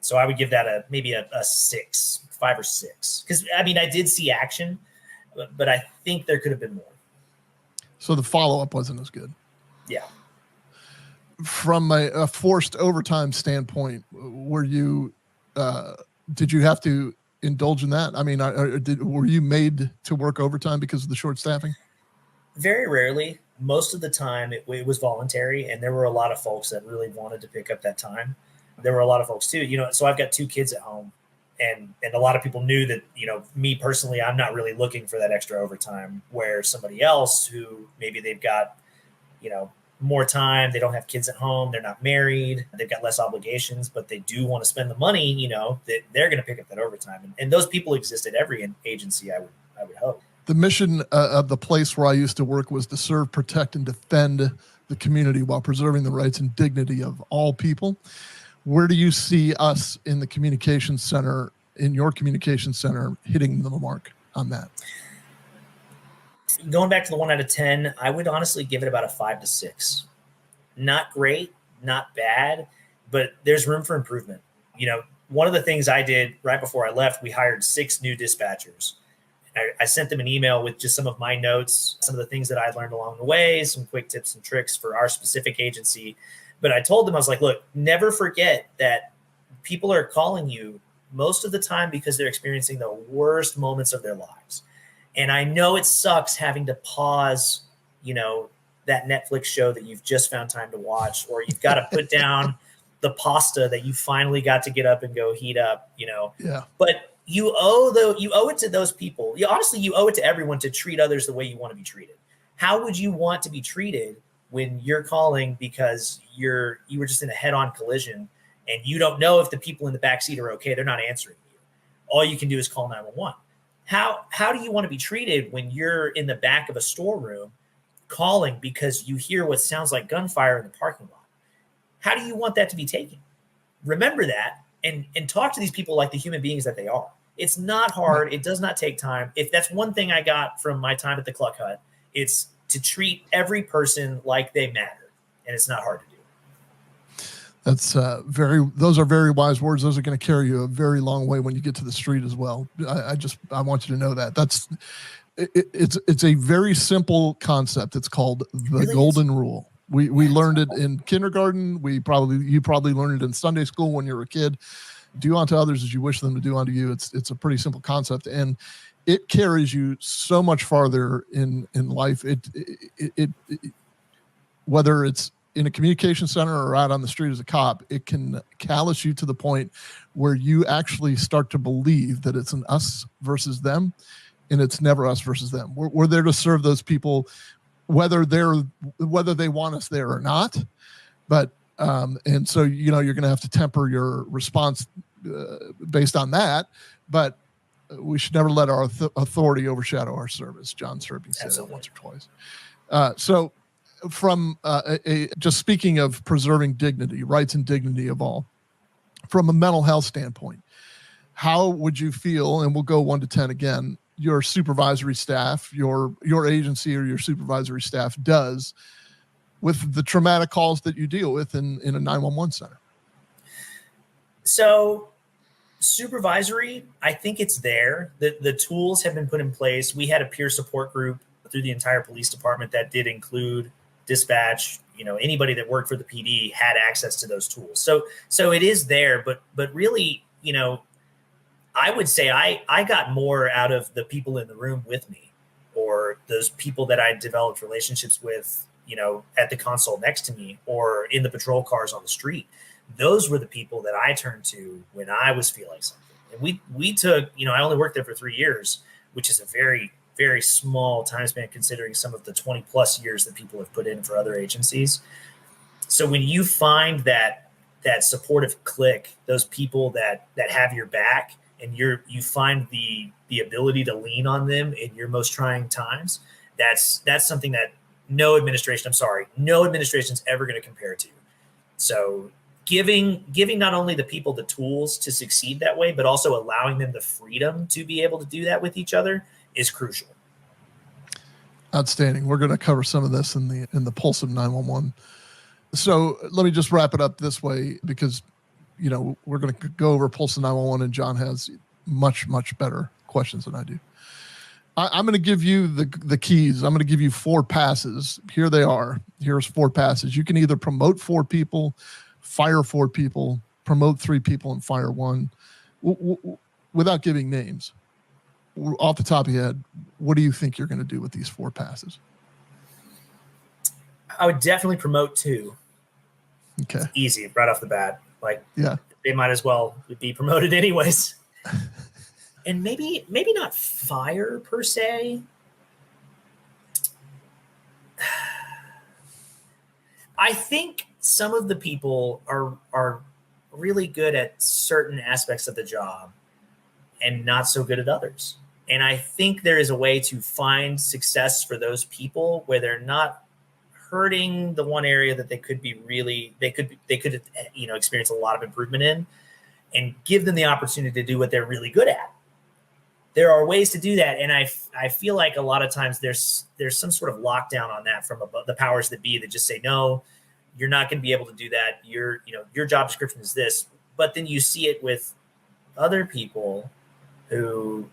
So I would give that maybe a 6, 5 or 6. Because, I did see action, but I think there could have been more. So the follow-up wasn't as good. Yeah. from a forced overtime standpoint, did you have to indulge in that? I mean, were you made to work overtime because of the short staffing? Very rarely. Most of the time it was voluntary, and there were a lot of folks that really wanted to pick up that time. There were a lot of folks too, so I've got 2 kids at home, and a lot of people knew that, me personally, I'm not really looking for that extra overtime, where somebody else who maybe they've got, more time, they don't have kids at home, they're not married, they've got less obligations, but they do want to spend the money, that they're going to pick up that overtime. And those people exist at every agency, I would hope. The mission of the place where I used to work was to serve, protect, and defend the community while preserving the rights and dignity of all people. Where do you see us in the communications center, in your communications center, hitting the mark on that? Going back to the 1 out of 10, I would honestly give it about a 5 to 6. Not great, not bad, but there's room for improvement. One of the things I did right before I left, we hired 6 new dispatchers. I sent them an email with just some of my notes, some of the things that I learned along the way, some quick tips and tricks for our specific agency. But I told them, I was like, look, never forget that people are calling you most of the time because they're experiencing the worst moments of their lives. And I know it sucks having to pause, that Netflix show that you've just found time to watch, or you've got to put down the pasta that you finally got to get up and go heat up, Yeah. But you owe it to those people. You owe it to everyone to treat others the way you want to be treated. How would you want to be treated when you're calling because you were just in a head-on collision and you don't know if the people in the backseat are okay? They're not answering you. All you can do is call 911. How do you want to be treated when you're in the back of a storeroom calling because you hear what sounds like gunfire in the parking lot? How do you want that to be taken? Remember that and talk to these people like the human beings that they are. It's not hard. It does not take time. If that's one thing I got from my time at the Cluck Hut, it's to treat every person like they matter. And it's not hard to do. That's those are very wise words. Those are going to carry you a very long way when you get to the street as well. I want you to know that it's a very simple concept. It's called the golden rule. We learned it in kindergarten. You probably learned it in Sunday school when you were a kid. Do unto others as you wish them to do unto you. It's a pretty simple concept, and it carries you so much farther in life. It whether it's in a communication center or out on the street as a cop, it can callous you to the point where you actually start to believe that it's an us versus them, and it's never us versus them. We're there to serve those people, whether they want us there or not. But and so you're going to have to temper your response based on that. But we should never let our authority overshadow our service. John Serby said that once or twice. So from just speaking of preserving dignity, rights and dignity of all, from a mental health standpoint, how would you feel, and we'll go 1 to 10 again, your supervisory staff, your agency or your supervisory staff does with the traumatic calls that you deal with in a 911 center? So supervisory, I think it's there. The tools have been put in place. We had a peer support group through the entire police department that did include dispatch. Anybody that worked for the PD had access to those tools. So it is there, but really, I would say I got more out of the people in the room with me, or those people that I developed relationships with, at the console next to me or in the patrol cars on the street. Those were the people that I turned to when I was feeling something. And we took, I only worked there for 3 years, which is a very, very small time span considering some of the 20 plus years that people have put in for other agencies. So when you find that supportive clique, those people that have your back, and you find the ability to lean on them in your most trying times, that's something that no administration is ever going to compare to. So giving not only the people the tools to succeed that way, but also allowing them the freedom to be able to do that with each other is crucial. Outstanding. We're going to cover some of this in the Pulse of 911. So let me just wrap it up this way, because we're going to go over Pulse of 911, and John has much, much better questions than I do. I'm going to give you the keys. I'm going to give you 4 passes. Here they are. Here's 4 passes. You can either promote 4 people, fire 4 people, promote 3 people, and fire 1. Without giving names, off the top of your head, what do you think you're going to do with these 4 passes? I would definitely promote 2. Okay. It's easy right off the bat. Like, yeah, they might as well be promoted anyways. And maybe not fire per se. I think some of the people are really good at certain aspects of the job and not so good at others. And I think there is a way to find success for those people where they're not hurting the one area that they could experience a lot of improvement in, and give them the opportunity to do what they're really good at. There are ways to do that, and I feel like a lot of times there's some sort of lockdown on that from the powers that be that just say, no, you're not going to be able to do that. Your job description is this, but then you see it with other people who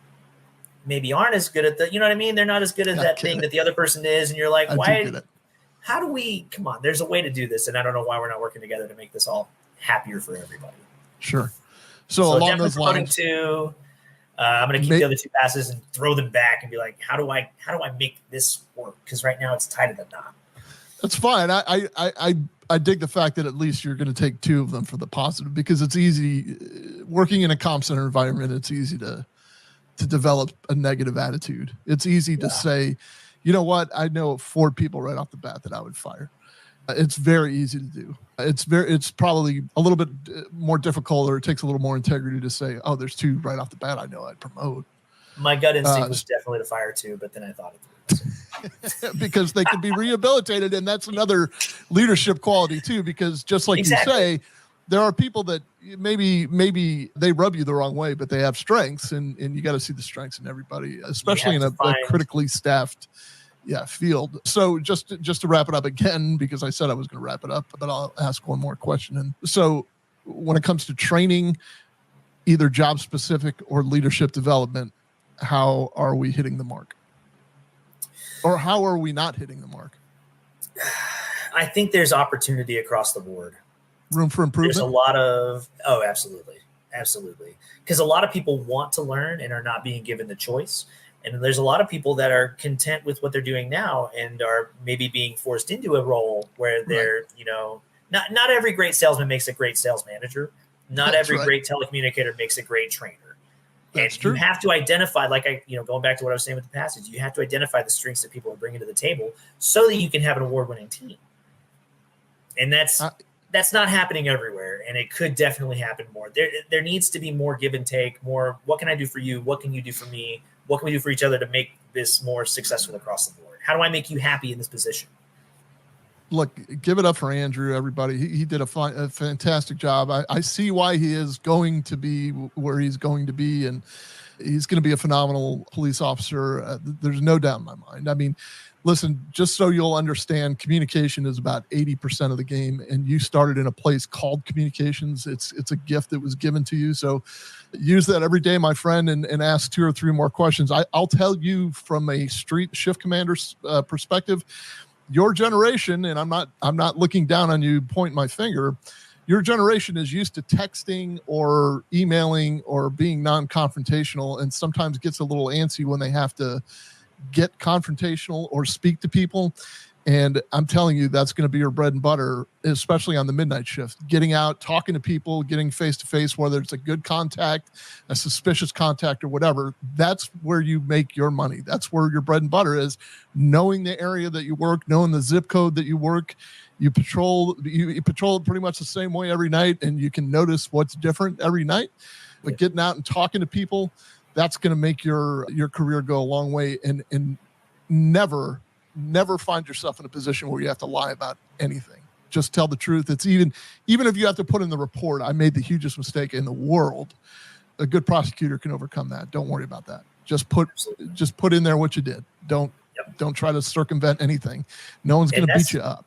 maybe aren't as good at you know what I mean? They're not as good at that thing that the other person is, and you're like, how do we? Come on, there's a way to do this, and I don't know why we're not working together to make this all happier for everybody. Sure. So along those lines, I'm going to keep the other 2 passes and throw them back and be like, how do I make this work? Because right now it's tied to the knot. That's fine. I dig the fact that at least you're going to take 2 of them for the positive, because it's easy working in a comm center environment. It's easy to develop a negative attitude. It's easy to say, you know what? I know 4 people right off the bat that I would fire. It's very easy to do. It's probably a little bit more difficult, or it takes a little more integrity to say, oh, there's 2 right off the bat I know I'd promote. My gut instinct was definitely to fire 2, but then I thought it because they can be rehabilitated, and that's another leadership quality too, because just like you say, there are people that maybe they rub you the wrong way, but they have strengths, and you got to see the strengths in everybody, especially in a critically staffed field. So just to wrap it up again, because I said I was going to wrap it up, but I'll ask one more question. And so when it comes to training, either job specific or leadership development, how are we hitting the mark? Or how are we not hitting the mark? I think there's opportunity across the board. Room for improvement? There's a lot of, absolutely. Absolutely. Because a lot of people want to learn and are not being given the choice. And there's a lot of people that are content with what they're doing now and are maybe being forced into a role where they're, not every great salesman makes a great sales manager. Not every great telecommunicator makes a great trainer. That's true. You have to identify, going back to what I was saying with the passage, you have to identify the strengths that people are bringing to the table so that you can have an award-winning team. And that's not happening everywhere, and it could definitely happen more. There needs to be more give and take, more what can I do for you? What can you do for me? What can we do for each other to make this more successful across the board? How do I make you happy in this position? Look, give it up for Andrew, everybody. He did a fantastic job. I see why he is going to be where he's going to be, and he's going to be a phenomenal police officer. There's no doubt in my mind. I mean, listen, just so you'll understand, communication is about 80% of the game, and you started in a place called communications. It's a gift that was given to you. So use that every day, my friend, and ask 2 or 3 more questions. I'll tell you from a street shift commander's perspective, your generation, and I'm not looking down on you, point my finger, your generation is used to texting or emailing or being non-confrontational, and sometimes gets a little antsy when they have to get confrontational or speak to people. And I'm telling you, that's going to be your bread and butter, especially on the midnight shift. Getting out, talking to people, getting face-to-face, whether it's a good contact, a suspicious contact, or whatever. That's where you make your money. That's where your bread and butter is, knowing the area that you work, knowing the zip code that you work. You patrol pretty much the same way every night, and you can notice what's different every night. But getting out and talking to people, that's going to make your career go a long way, and never find yourself in a position where you have to lie about anything. Just tell the truth. It's even if you have to put in the report, I made the hugest mistake in the world, a good prosecutor can overcome that. Don't worry about that. Just put in there what you did. Don't try to circumvent anything. No one's going to beat you up.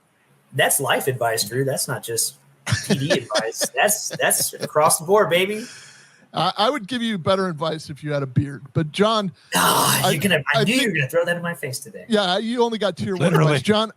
That's life advice, Drew. That's not just PD advice. That's across the board, baby. I would give you better advice if you had a beard. But John, I knew you were gonna throw that in my face today. Yeah, you only got tier 1 advice, John.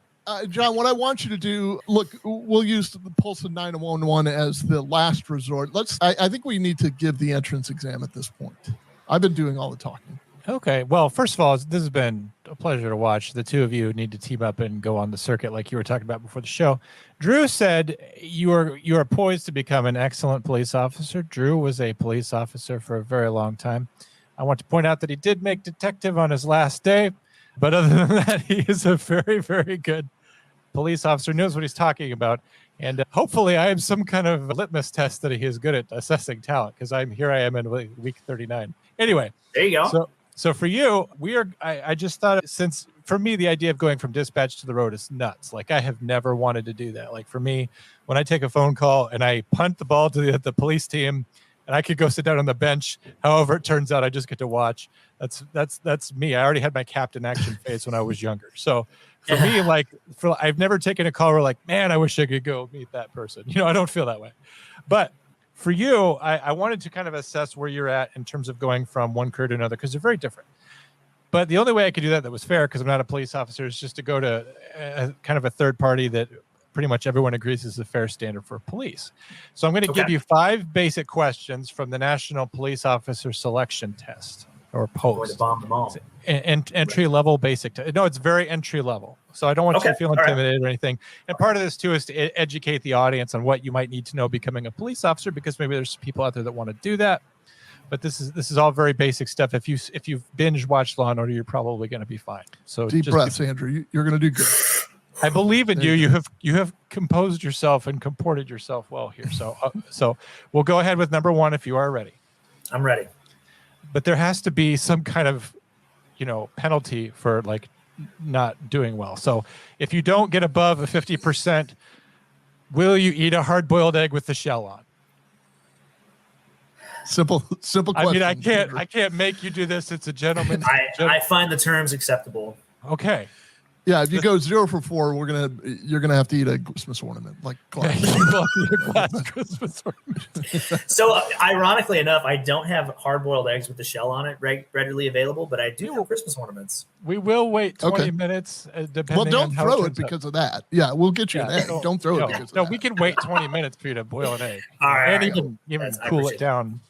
John, what I want you to do, look, we'll use the Pulse of 911 as the last resort. I think we need to give the entrance exam at this point. I've been doing all the talking. Okay. Well, first of all, this has been a pleasure to watch. The two of you need to team up and go on the circuit like you were talking about before the show. Drew said you are poised to become an excellent police officer. Drew was a police officer for a very long time. I want to point out that he did make detective on his last day, but other than that, he is a very, very good police officer, knows what he's talking about. And hopefully I am some kind of litmus test that he is good at assessing talent, because I am in week 39. Anyway, there you go. So for you, I just thought, since for me, the idea of going from dispatch to the road is nuts. Like, I have never wanted to do that. Like, for me, when I take a phone call and I punt the ball to the police team and I could go sit down on the bench, however it turns out, I just get to watch. That's me. I already had my captain action phase when I was younger. So for me, I've never taken a call where like, man, I wish I could go meet that person. I don't feel that way. But for you, I wanted to kind of assess where you're at in terms of going from one career to another, because they're very different. But the only way I could do that was fair, because I'm not a police officer, is just to go to kind of a third party that pretty much everyone agrees is the fair standard for police. So I'm going to give you 5 basic questions from the National Police Officer Selection Test, or POST. Going to bomb them all. And entry level basic. No, it's very entry level. So I don't want you to feel intimidated or anything. And part of this too is to educate the audience on what you might need to know becoming a police officer, because maybe there's people out there that want to do that. But this is all very basic stuff. If you've binge watched Law and Order, you're probably going to be fine. So deep breaths, Andrew. You're going to do good. I believe in you. You have composed yourself and comported yourself well here. So we'll go ahead with number 1 if you are ready. I'm ready. But there has to be some kind of, penalty for like not doing well. So if you don't get above a 50%, will you eat a hard-boiled egg with the shell on? Simple question. I mean, I can't make you do this. It's a gentleman's. I find the terms acceptable. Okay. Yeah, if you go 0 for 4, you're gonna have to eat a Christmas ornament, like Christmas ornament. So, ironically enough, I don't have hard-boiled eggs with the shell on it readily available, but I do have Christmas ornaments. We will wait 20 minutes, depending. Well, don't on how throw it because of that. Yeah, we'll get you an egg. Don't throw it because of that. No, we can wait 20 minutes for you to boil an egg. All right, and even cool it down.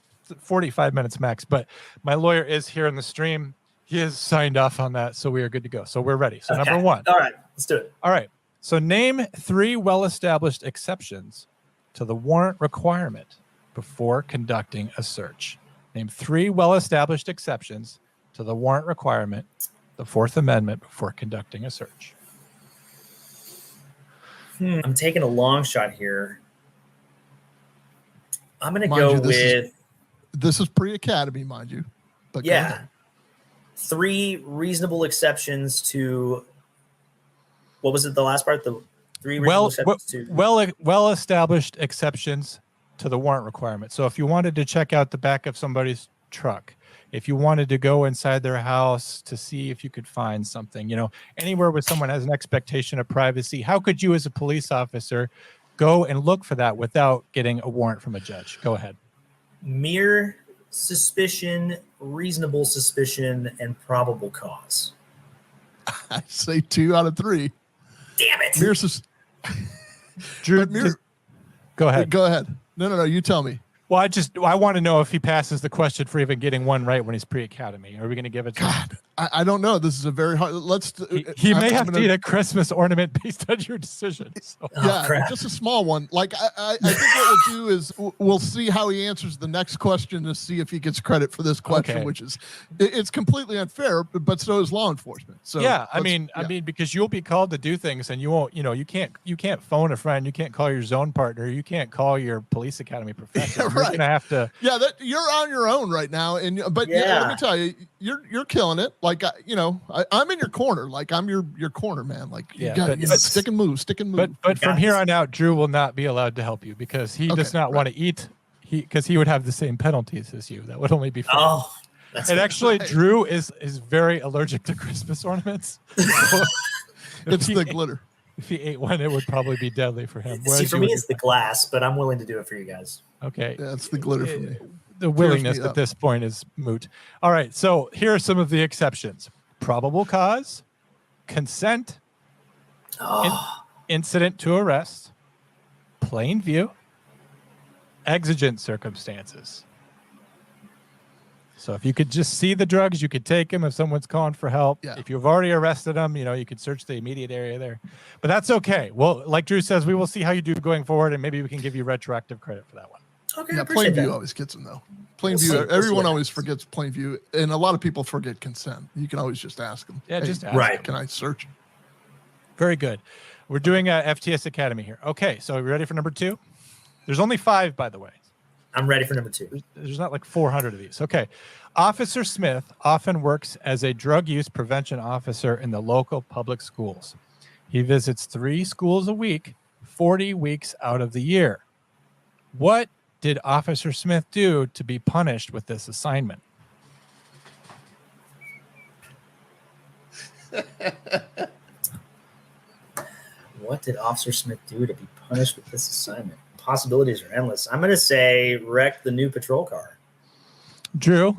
45 minutes max. But my lawyer is here in the stream. He has signed off on that, so we are good to go. So we're ready. So number 1. All right, let's do it. All right. So name 3 well-established exceptions to the warrant requirement before conducting a search. Name 3 well-established exceptions to the warrant requirement, the 4th Amendment, before conducting a search. I'm taking a long shot here. I'm going to go with... This is pre-academy, mind you. But yeah. 3 reasonable exceptions to, what was it, the last part? The 3 reasonable exceptions to well-established exceptions to the warrant requirement. So if you wanted to check out the back of somebody's truck, if you wanted to go inside their house to see if you could find something, anywhere where someone has an expectation of privacy, how could you as a police officer go and look for that without getting a warrant from a judge? Go ahead. Mere suspicion, reasonable suspicion, and probable cause. I say 2 out of 3. Damn it. Drew, go ahead. Go ahead. No. You tell me. Well, I want to know if he passes the question for even getting one right when he's pre-academy. Are we going to give it to him? I don't know. This is a very hard. He may have to eat a Christmas ornament based on your decision. So. Just a small one. Like I think what we'll do is we'll see how he answers the next question to see if he gets credit for this question, which is it's completely unfair, but so is law enforcement. So I mean, because you'll be called to do things, and you won't. You can't phone a friend. You can't call your zone partner. You can't call your police academy professor. You're going to have to. Yeah, you're on your own right now, but let me tell you, you're killing it. Like I'm in your corner. Like I'm your corner man. Like you got stick and move. But from here on out, Drew will not be allowed to help you because he does not want to eat. Because he would have the same penalties as you. That would only be fair. Oh, and actually, Drew is very allergic to Christmas ornaments. It's the glitter. If he ate one, it would probably be deadly for him. See, for me, it's the glass, but I'm willing to do it for you guys. Okay. Yeah, it's the glitter for me. the willingness at this point is moot. All right, so here are some of the exceptions: probable cause, consent, incident to arrest, plain view, exigent circumstances. So if you could just see the drugs, you could take them if someone's calling for help. Yeah. If you've already arrested them, you could search the immediate area there. But that's okay. Well, like Drew says, we will see how you do going forward, and maybe we can give you retroactive credit for that one. Okay, yeah, plain view always gets them, though. Plain view, everyone always forgets plain view, and a lot of people forget consent. You can always just ask them. Yeah, just ask them. Can I search? Very good. We're doing FTS Academy here. Okay, so are we ready for number 2? There's only 5, by the way. I'm ready for number 2. There's not like 400 of these. Okay. Officer Smith often works as a drug use prevention officer in the local public schools. He visits 3 schools a week, 40 weeks out of the year. What did Officer Smith do to be punished with this assignment? What did Officer Smith do to be punished with this assignment? Possibilities are endless. I'm going to say wreck the new patrol car. Drew?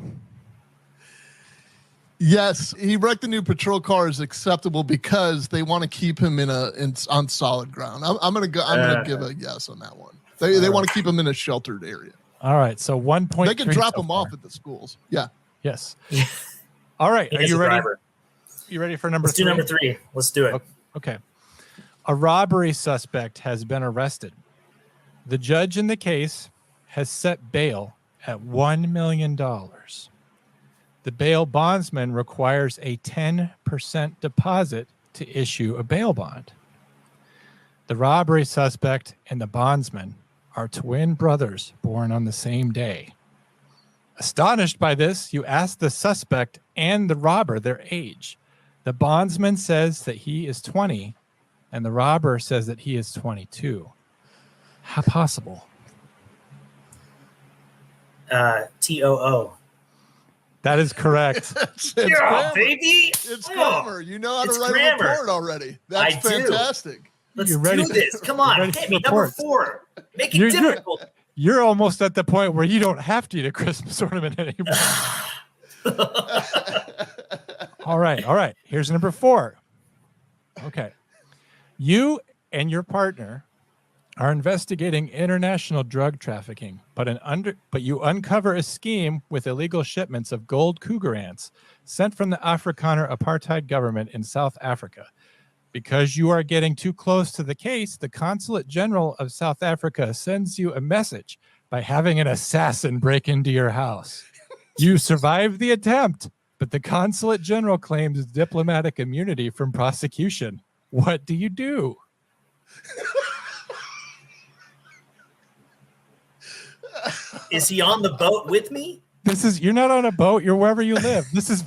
Yes, he wrecked the new patrol car is acceptable because they want to keep him on solid ground. I'm going to give a yes on that one. They want to keep him in a sheltered area. All right, so 1 point. They can drop him off at the schools. Yeah. Yes. All right, are you ready? You ready for number 3? Let's do number 3. Let's do it. Okay. A robbery suspect has been arrested. The judge in the case has set bail at $1 million. The bail bondsman requires a 10% deposit to issue a bail bond. The robbery suspect and the bondsman are twin brothers born on the same day. Astonished by this, you ask the suspect and the robber their age. The bondsman says that he is 20, and the robber says that he is 22. How possible? TOO. That is correct. it's yeah, baby. It's grammar. You know how to write a report already. That's fantastic. Let's do this. Come on. Hit me. Number 4. Make it difficult. You're almost at the point where you don't have to eat a Christmas ornament anymore. All right. Here's number 4. Okay. You and your partner are investigating international drug trafficking, but you uncover a scheme with illegal shipments of gold cougar ants sent from the Afrikaner apartheid government in South Africa. Because you are getting too close to the case, the Consulate General of South Africa sends you a message by having an assassin break into your house. You survived the attempt, but the Consulate General claims diplomatic immunity from prosecution. What do you do? Is he on the boat with me? You're not on a boat. You're wherever you live. This is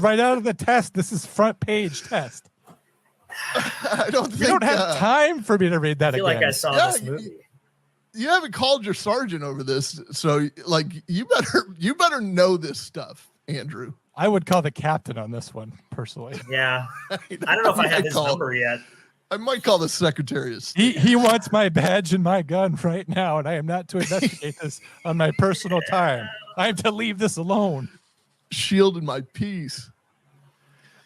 right out of the test. This is front page test. I don't think you don't have time for me to read that I feel again. like I saw this movie. You haven't called your sergeant over this, so you better know this stuff, Andrew. I would call the captain on this one personally. Yeah, I don't know if I have his number yet. I might call the Secretary of State. He wants my badge and my gun right now, and I am not to investigate this on my personal time. I have to leave this alone. Shielding my peace.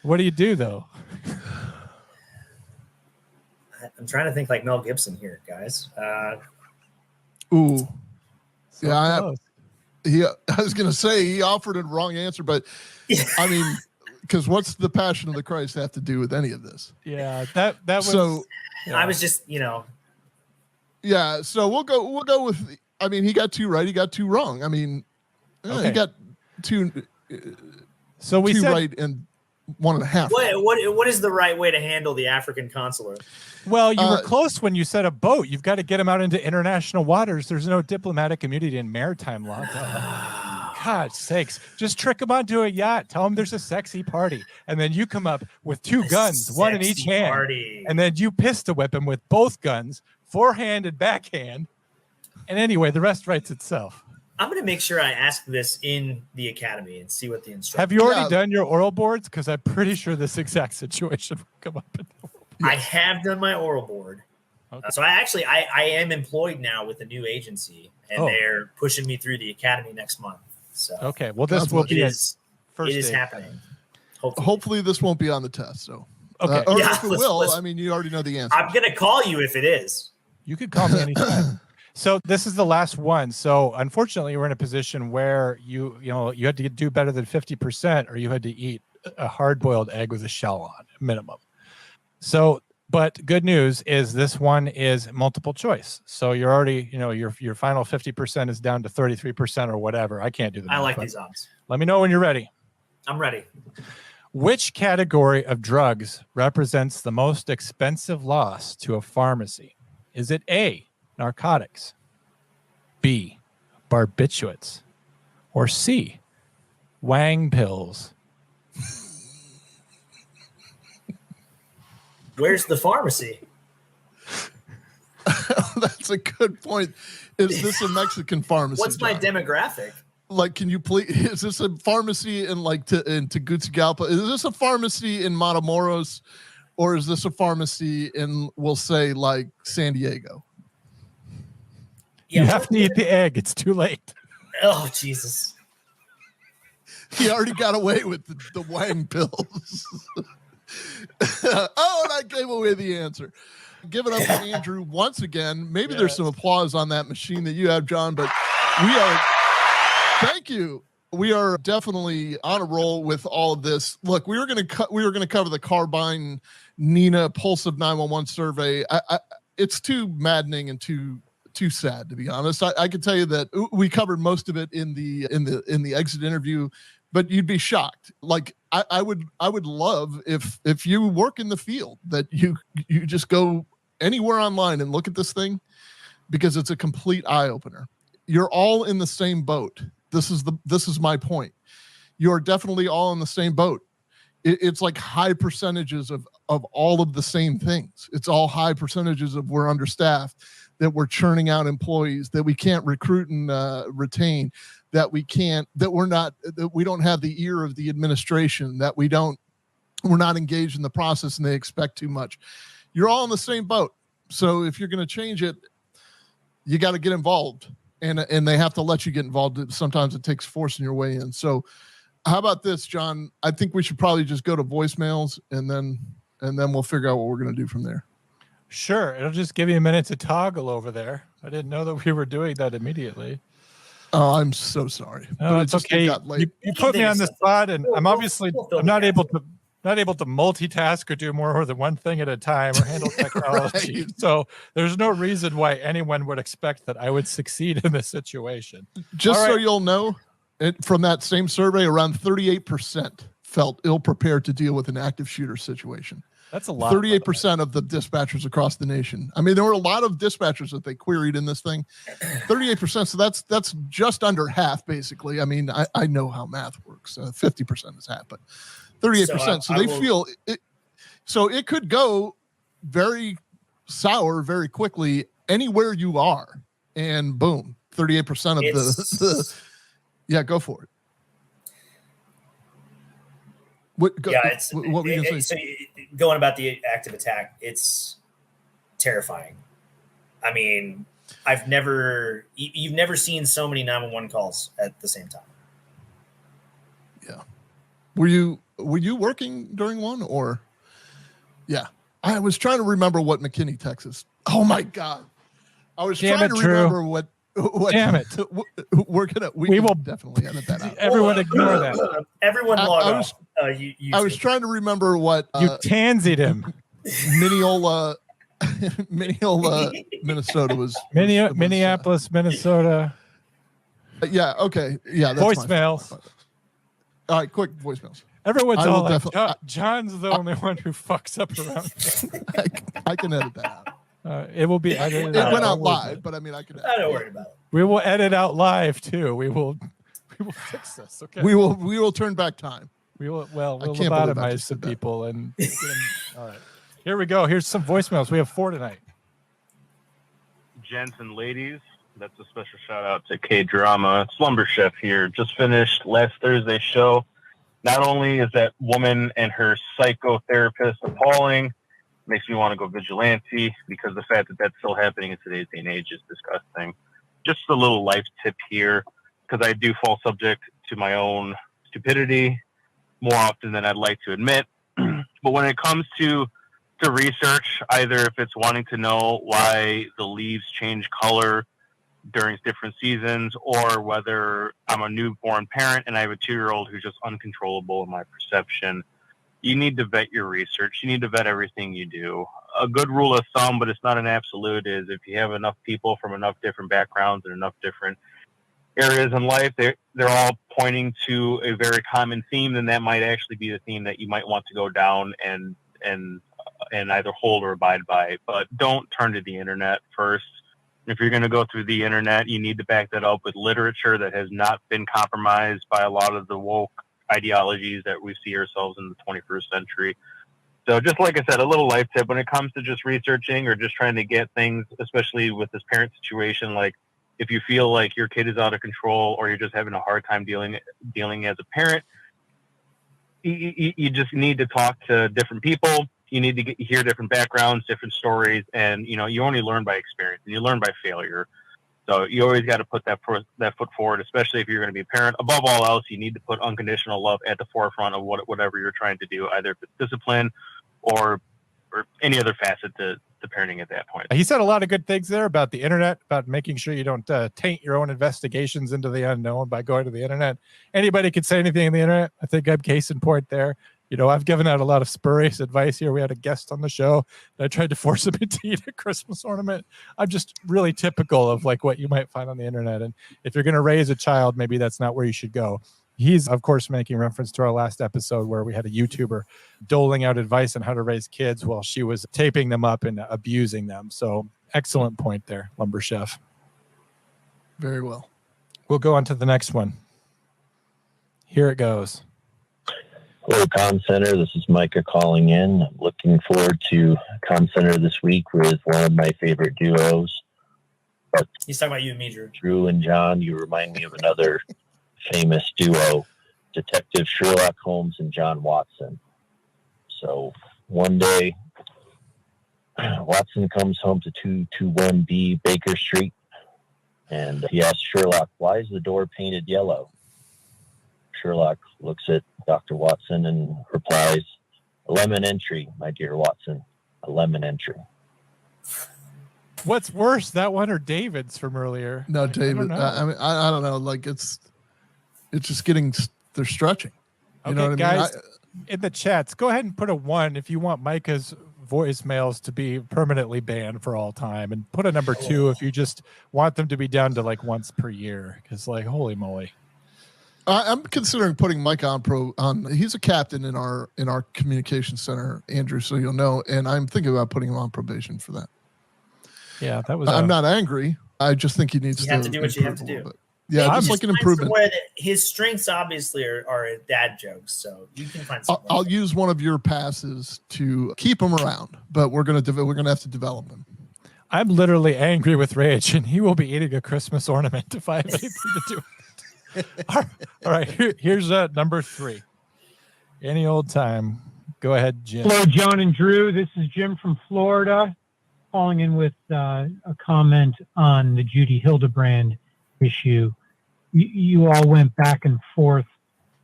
What do you do though? I'm trying to think like Mel Gibson here, guys. Ooh. So yeah, I was going to say he offered a wrong answer, but I mean, because what's the Passion of the Christ have to do with any of this? Yeah, that was. So I was just, Yeah, so we'll go with. I mean, he got 2 right. He got 2 wrong. I mean, he got 2. So we 2 said, right and 1.5. What is the right way to handle the African consulate? Well, you were close when you said a boat. You've got to get him out into international waters. There's no diplomatic immunity in maritime law. God's sakes. Just trick him onto a yacht. Tell him there's a sexy party. And then you come up with 2 guns, one in each hand. Party. And then you pistol whip him with both guns, forehand and backhand. And anyway, the rest writes itself. I'm going to make sure I ask this in the academy and see what the instructor. Have you already done your oral boards? Because I'm pretty sure this exact situation will come up. I have done my oral board. Okay. So I am employed now with a new agency, and they're pushing me through the academy next month. So okay, well, this will be first. It is happening. Hopefully this won't be on the test. So okay, or if it will, I mean, you already know the answer. I'm gonna call you if it is. You could call me anytime. So this is the last one. So unfortunately, we're in a position where you had to do better than 50%, or you had to eat a hard-boiled egg with a shell on minimum. So, but good news is this one is multiple choice. So you're already, your final 50% is down to 33% or whatever. I can't do that. I like these odds. Let me know when you're ready. I'm ready. Which category of drugs represents the most expensive loss to a pharmacy? Is it A, narcotics, B, barbiturates, or C, Wang pills? Where's the pharmacy? That's a good point. Is this a Mexican pharmacy? What's my demographic? Like, can you please? Is this a pharmacy in Tegucigalpa? Is this a pharmacy in Matamoros, or is this a pharmacy in, we'll say, like San Diego? Yeah, you have to eat the egg. It's too late. Oh, Jesus. He already got away with the Wang pills. Oh, and I gave away the answer. Give it up to Andrew once again. Maybe there's some applause on that machine that you have, John, but thank you. We are definitely on a roll with all of this. Look, we were going to cover the Carbine Nina Pulse of 911 survey. It's too maddening and too sad, to be honest. I can tell you that we covered most of it in the exit interview, but you'd be shocked. Like, I would love if you work in the field that you just go anywhere online and look at this thing, because it's a complete eye opener. You're all in the same boat. This is my point. You're definitely all in the same boat. It's like high percentages of all of the same things. It's all high percentages of we're understaffed, that we're churning out employees, that we can't recruit and retain, that we don't have the ear of the administration, that we're not engaged in the process and they expect too much. You're all in the same boat. So if you're going to change it, you got to get involved, and they have to let you get involved. Sometimes it takes forcing your way in. So how about this, John? I think we should probably just go to voicemails and then we'll figure out what we're going to do from there. Sure. It'll just give you a minute to toggle over there. I didn't know that we were doing that immediately. Oh, I'm so sorry. Oh, it's okay. You put me on the spot, and I'm not able to multitask or do more than one thing at a time or handle technology. Right. So there's no reason why anyone would expect that I would succeed in this situation. Just so you'll know, from that same survey, around 38% felt ill-prepared to deal with an active shooter situation. That's a lot. 38% of the dispatchers across the nation. I mean, there were a lot of dispatchers that they queried in this thing. 38%. So that's just under half, basically. I mean, I know how math works. 50% is half, but 38%. So they feel it. So it could go very sour very quickly anywhere you are, and boom, 38% of the yeah. Go for it. What were you going to say? So going about the active attack, it's terrifying. I mean, you've never seen so many 911 calls at the same time. Yeah. Were you working during one, or? Yeah. I was trying to remember what McKinney, Texas. Oh my God. I was trying to remember what. Damn it. We will definitely edit that out. Everyone ignore that. Everyone log off. I was trying to remember what you tansied him. Mineola, Minnesota was. Minneapolis, Minnesota. Yeah. Okay. Yeah. That's voicemails. All right. Quick voicemails. Everyone's all like, John's the only one who fucks up around. I can edit that out. It will be. It went out live, but I mean, I don't worry about it. We will edit out live too. We will fix this. Okay. We will turn back time. We'll lobotomize some people and. All right. Here we go. Here's some voicemails. We have 4 tonight. Gents and ladies, that's a special shout out to K-Drama Slumber Chef here. Just finished last Thursday's show. Not only is that woman and her psychotherapist appalling, Makes me want to go vigilante because the fact that that's still happening in today's day and age is disgusting. Just a little life tip here, because I do fall subject to my own stupidity more often than I'd like to admit. But when it comes to research, either if it's wanting to know why the leaves change color during different seasons, or whether I'm a newborn parent and I have a 2-year-old who's just uncontrollable in my perception, you need to vet your research. You need to vet everything you do. A good rule of thumb, but it's not an absolute, is if you have enough people from enough different backgrounds and enough different areas in life, they're all pointing to a very common theme, then that might actually be the theme that you might want to go down and either hold or abide by. But don't turn to the internet first. If you're going to go through the internet, you need to back that up with literature that has not been compromised by a lot of the woke ideologies that we see ourselves in the 21st century. So just like I said, a little life tip when it comes to just researching or just trying to get things, especially with this parent situation, like if you feel like your kid is out of control or you're just having a hard time dealing as a parent, you just need to talk to different people. You need to hear different backgrounds, different stories, and you only learn by experience and you learn by failure. So you always got to put that foot forward, especially if you're going to be a parent. Above all else, you need to put unconditional love at the forefront of whatever you're trying to do, either if it's discipline or any other facet to parenting at that point. He said a lot of good things there about the internet, about making sure you don't taint your own investigations into the unknown by going to the internet. Anybody could say anything on the internet. I think I'm case in point there. I've given out a lot of spurious advice here. We had a guest on the show that I tried to force him to eat a Christmas ornament. I'm just really typical of like what you might find on the internet. And if you're going to raise a child, maybe that's not where you should go. He's, of course, making reference to our last episode where we had a YouTuber doling out advice on how to raise kids while she was taping them up and abusing them. So excellent point there, Lumber Chef. Very well. We'll go on to the next one. Here it goes. Hello, Comm Center. This is Micah calling in. I'm looking forward to Comm Center this week with one of my favorite duos. He's talking about you and me, Drew. Drew and John, you remind me of another famous duo, Detective Sherlock Holmes and John Watson. So one day, Watson comes home to 221B Baker Street, and he asks Sherlock, "Why is the door painted yellow?" Sherlock looks at Dr. Watson and replies, "A lemon entry, my dear Watson, a lemon entry." What's worse, that one or David's from earlier? No, David. I mean, I don't know. Like it's just getting, they're stretching. You know what guys, I mean? In the chats, go ahead and put a 1 if you want Micah's voicemails to be permanently banned for all time, and put a number 2 if you just want them to be down to like once per year. Because like, holy moly. I'm considering putting Mike on. He's a captain in our communication center, Andrew, so you'll know. And I'm thinking about putting him on probation for that. Yeah, that was. I'm not angry. I just think he needs to have to do what you have to do. Yeah, just like an improvement. That his strengths obviously are dad jokes, so you can find. I'll use one of your passes to keep him around, but we're gonna have to develop him. I'm literally angry with rage, and he will be eating a Christmas ornament if I have anything to do. All right, here's number 3. Any old time. Go ahead, Jim. Hello, John and Drew. This is Jim from Florida, calling in with a comment on the Judy Hildebrand issue. You all went back and forth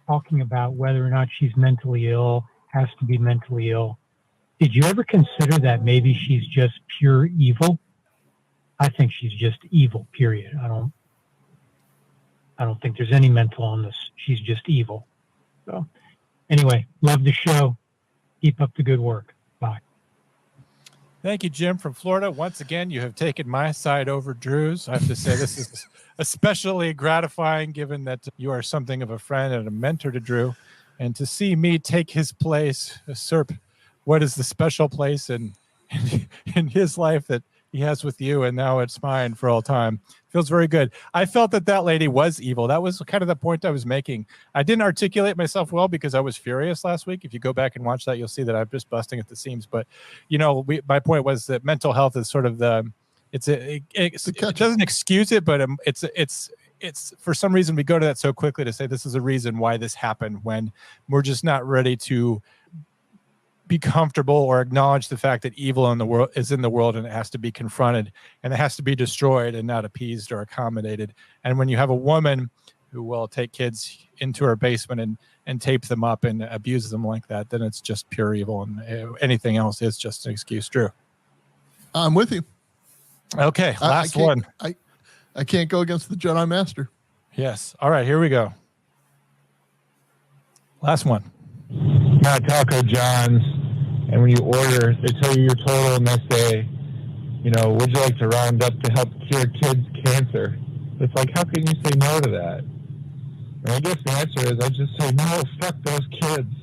talking about whether or not she's mentally ill, has to be mentally ill. Did you ever consider that maybe she's just pure evil? I think she's just evil, period. I don't think there's any mental illness. She's just evil. So anyway, love the show. Keep up the good work. Bye. Thank you, Jim from Florida. Once again, you have taken my side over Drew's. I have to say this is especially gratifying given that you are something of a friend and a mentor to Drew. And to see me take his place, usurp what is the special place in his life that he has with you, and now it's mine for all time. Feels very good. I felt that lady was evil. That was kind of the point I was making. I didn't articulate myself well because I was furious last week. If you go back and watch that, you'll see that I'm just busting at the seams. But, my point was that mental health is sort of it doesn't excuse it, but it's for some reason we go to that so quickly to say this is a reason why this happened when we're just not ready to be comfortable or acknowledge the fact that evil in the world is in the world, and it has to be confronted, and it has to be destroyed and not appeased or accommodated. And when you have a woman who will take kids into her basement and tape them up and abuse them like that, then it's just pure evil, and anything else is just an excuse. Drew, I'm with you. Okay, last one. I can't go against the Jedi Master. Yes. All right, here we go. Last one. Not Taco John's, and when you order, they tell you your total, and they say, would you like to round up to help cure kids' cancer? It's like, how can you say no to that? And I guess the answer is I just say, no, fuck those kids.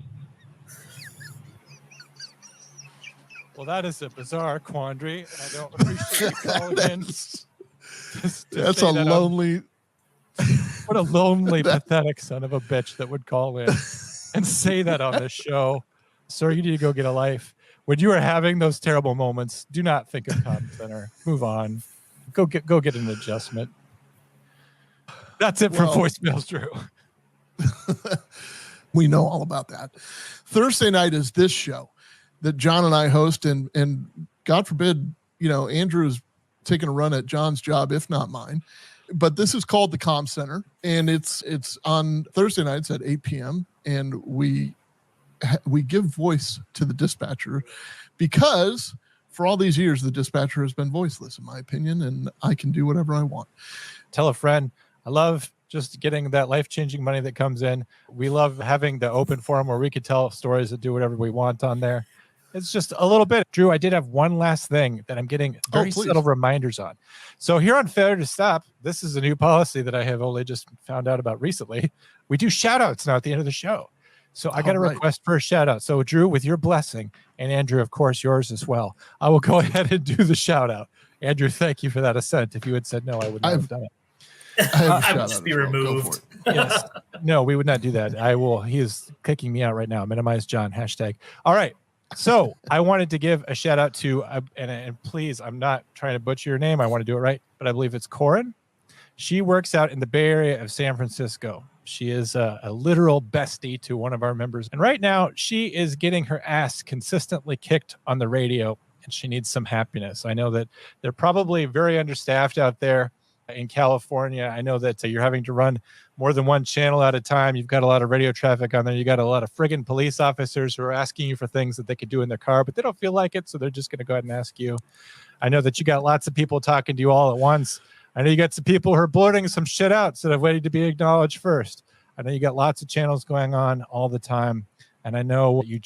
Well, that is a bizarre quandary. I don't appreciate you calling in. That's a lonely... What a lonely, pathetic son of a bitch that would call in and say that on this show. Sir, you need to go get a life. When you are having those terrible moments, do not think of Comm Center. Move on. Go get an adjustment. That's it for voicemails, Drew. We know all about that. Thursday night is this show that John and I host, and God forbid, Andrew's taking a run at John's job, if not mine. But this is called the Comm Center, and it's on Thursday nights at 8 p.m. And we give voice to the dispatcher, because for all these years the dispatcher has been voiceless, in my opinion, and I can do whatever I want. Tell a friend. I love just getting that life-changing money that comes in. We love having the open forum where we could tell stories and do whatever we want on there. It's just a little bit. Drew, I did have one last thing that I'm getting very subtle reminders on. So here on Failure to Stop, this is a new policy that I have only just found out about recently. We do shout-outs now at the end of the show. So I got a request for a shout-out. So Drew, with your blessing, and Andrew, of course, yours as well, I will go ahead and do the shout-out. Andrew, thank you for that assent. If you had said no, I would not have done it. I would just be removed. Yes. No, we would not do that. I will. He is kicking me out right now. Minimize John. #. All right. So I wanted to give a shout out to, and please, I'm not trying to butcher your name. I want to do it right, but I believe it's Corin. She works out in the Bay Area of San Francisco. She is a literal bestie to one of our members. And right now she is getting her ass consistently kicked on the radio, and she needs some happiness. I know that they're probably very understaffed out there in California. I know that you're having to run more than one channel at a time. You've got a lot of radio traffic on there. You got a lot of friggin' police officers who are asking you for things that they could do in their car, but they don't feel like it, so they're just going to go ahead and ask you. I know that you got lots of people talking to you all at once. I know you got some people who are blurting some shit out instead of waiting to be acknowledged first. I know you got lots of channels going on all the time, and I know you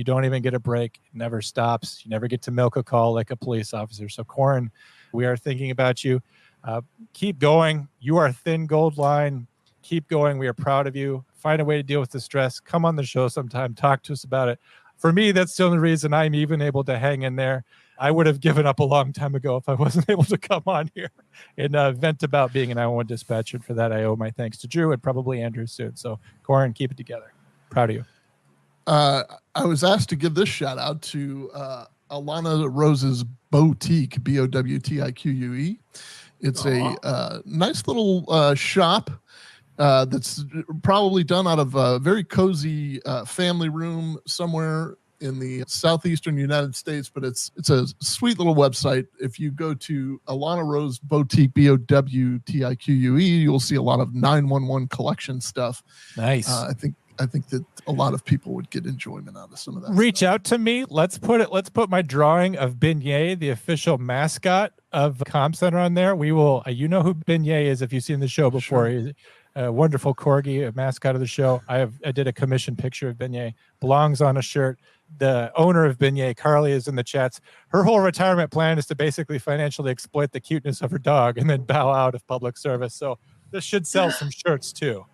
don't even get a break. It never stops. You never get to milk a call like a police officer. So Corin, we are thinking about you. Keep going. You are thin gold line. Keep going. We are proud of you. Find a way to deal with the stress. Come on the show sometime. Talk to us about it. For me, that's the only reason I'm even able to hang in there. I would have given up a long time ago if I wasn't able to come on here and vent about being an 911 dispatcher. For that, I owe my thanks to Drew and probably Andrew soon. So, Corin, keep it together. Proud of you. I was asked to give this shout out to Alana Rose's Boutique, Bowtique. It's a nice little shop that's probably done out of a very cozy family room somewhere in the southeastern United States, but it's a sweet little website. If you go to Alana Rose Boutique, Bowtique, you'll see a lot of 911 collection stuff. Nice. I think that a lot of people would get enjoyment out of some of that. Reach out to me. Let's put my drawing of Beignet, the official mascot of Comm Center, on there. We will. You know who Beignet is if you've seen the show before. Sure. He's a wonderful corgi, a mascot of the show. I did a commission picture of Beignet. Belongs on a shirt. The owner of Beignet, Carly, is in the chats. Her whole retirement plan is to basically financially exploit the cuteness of her dog and then bow out of public service. So this should sell some shirts too.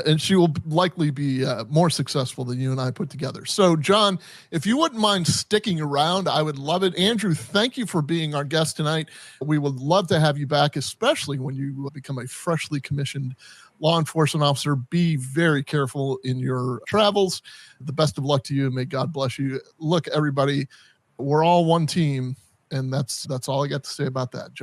And she will likely be more successful than you and I put together. So, John, if you wouldn't mind sticking around, I would love it. Andrew, thank you for being our guest tonight. We would love to have you back, especially when you become a freshly commissioned law enforcement officer. Be very careful in your travels. The best of luck to you. May God bless you. Look, everybody, we're all one team, and that's all I got to say about that.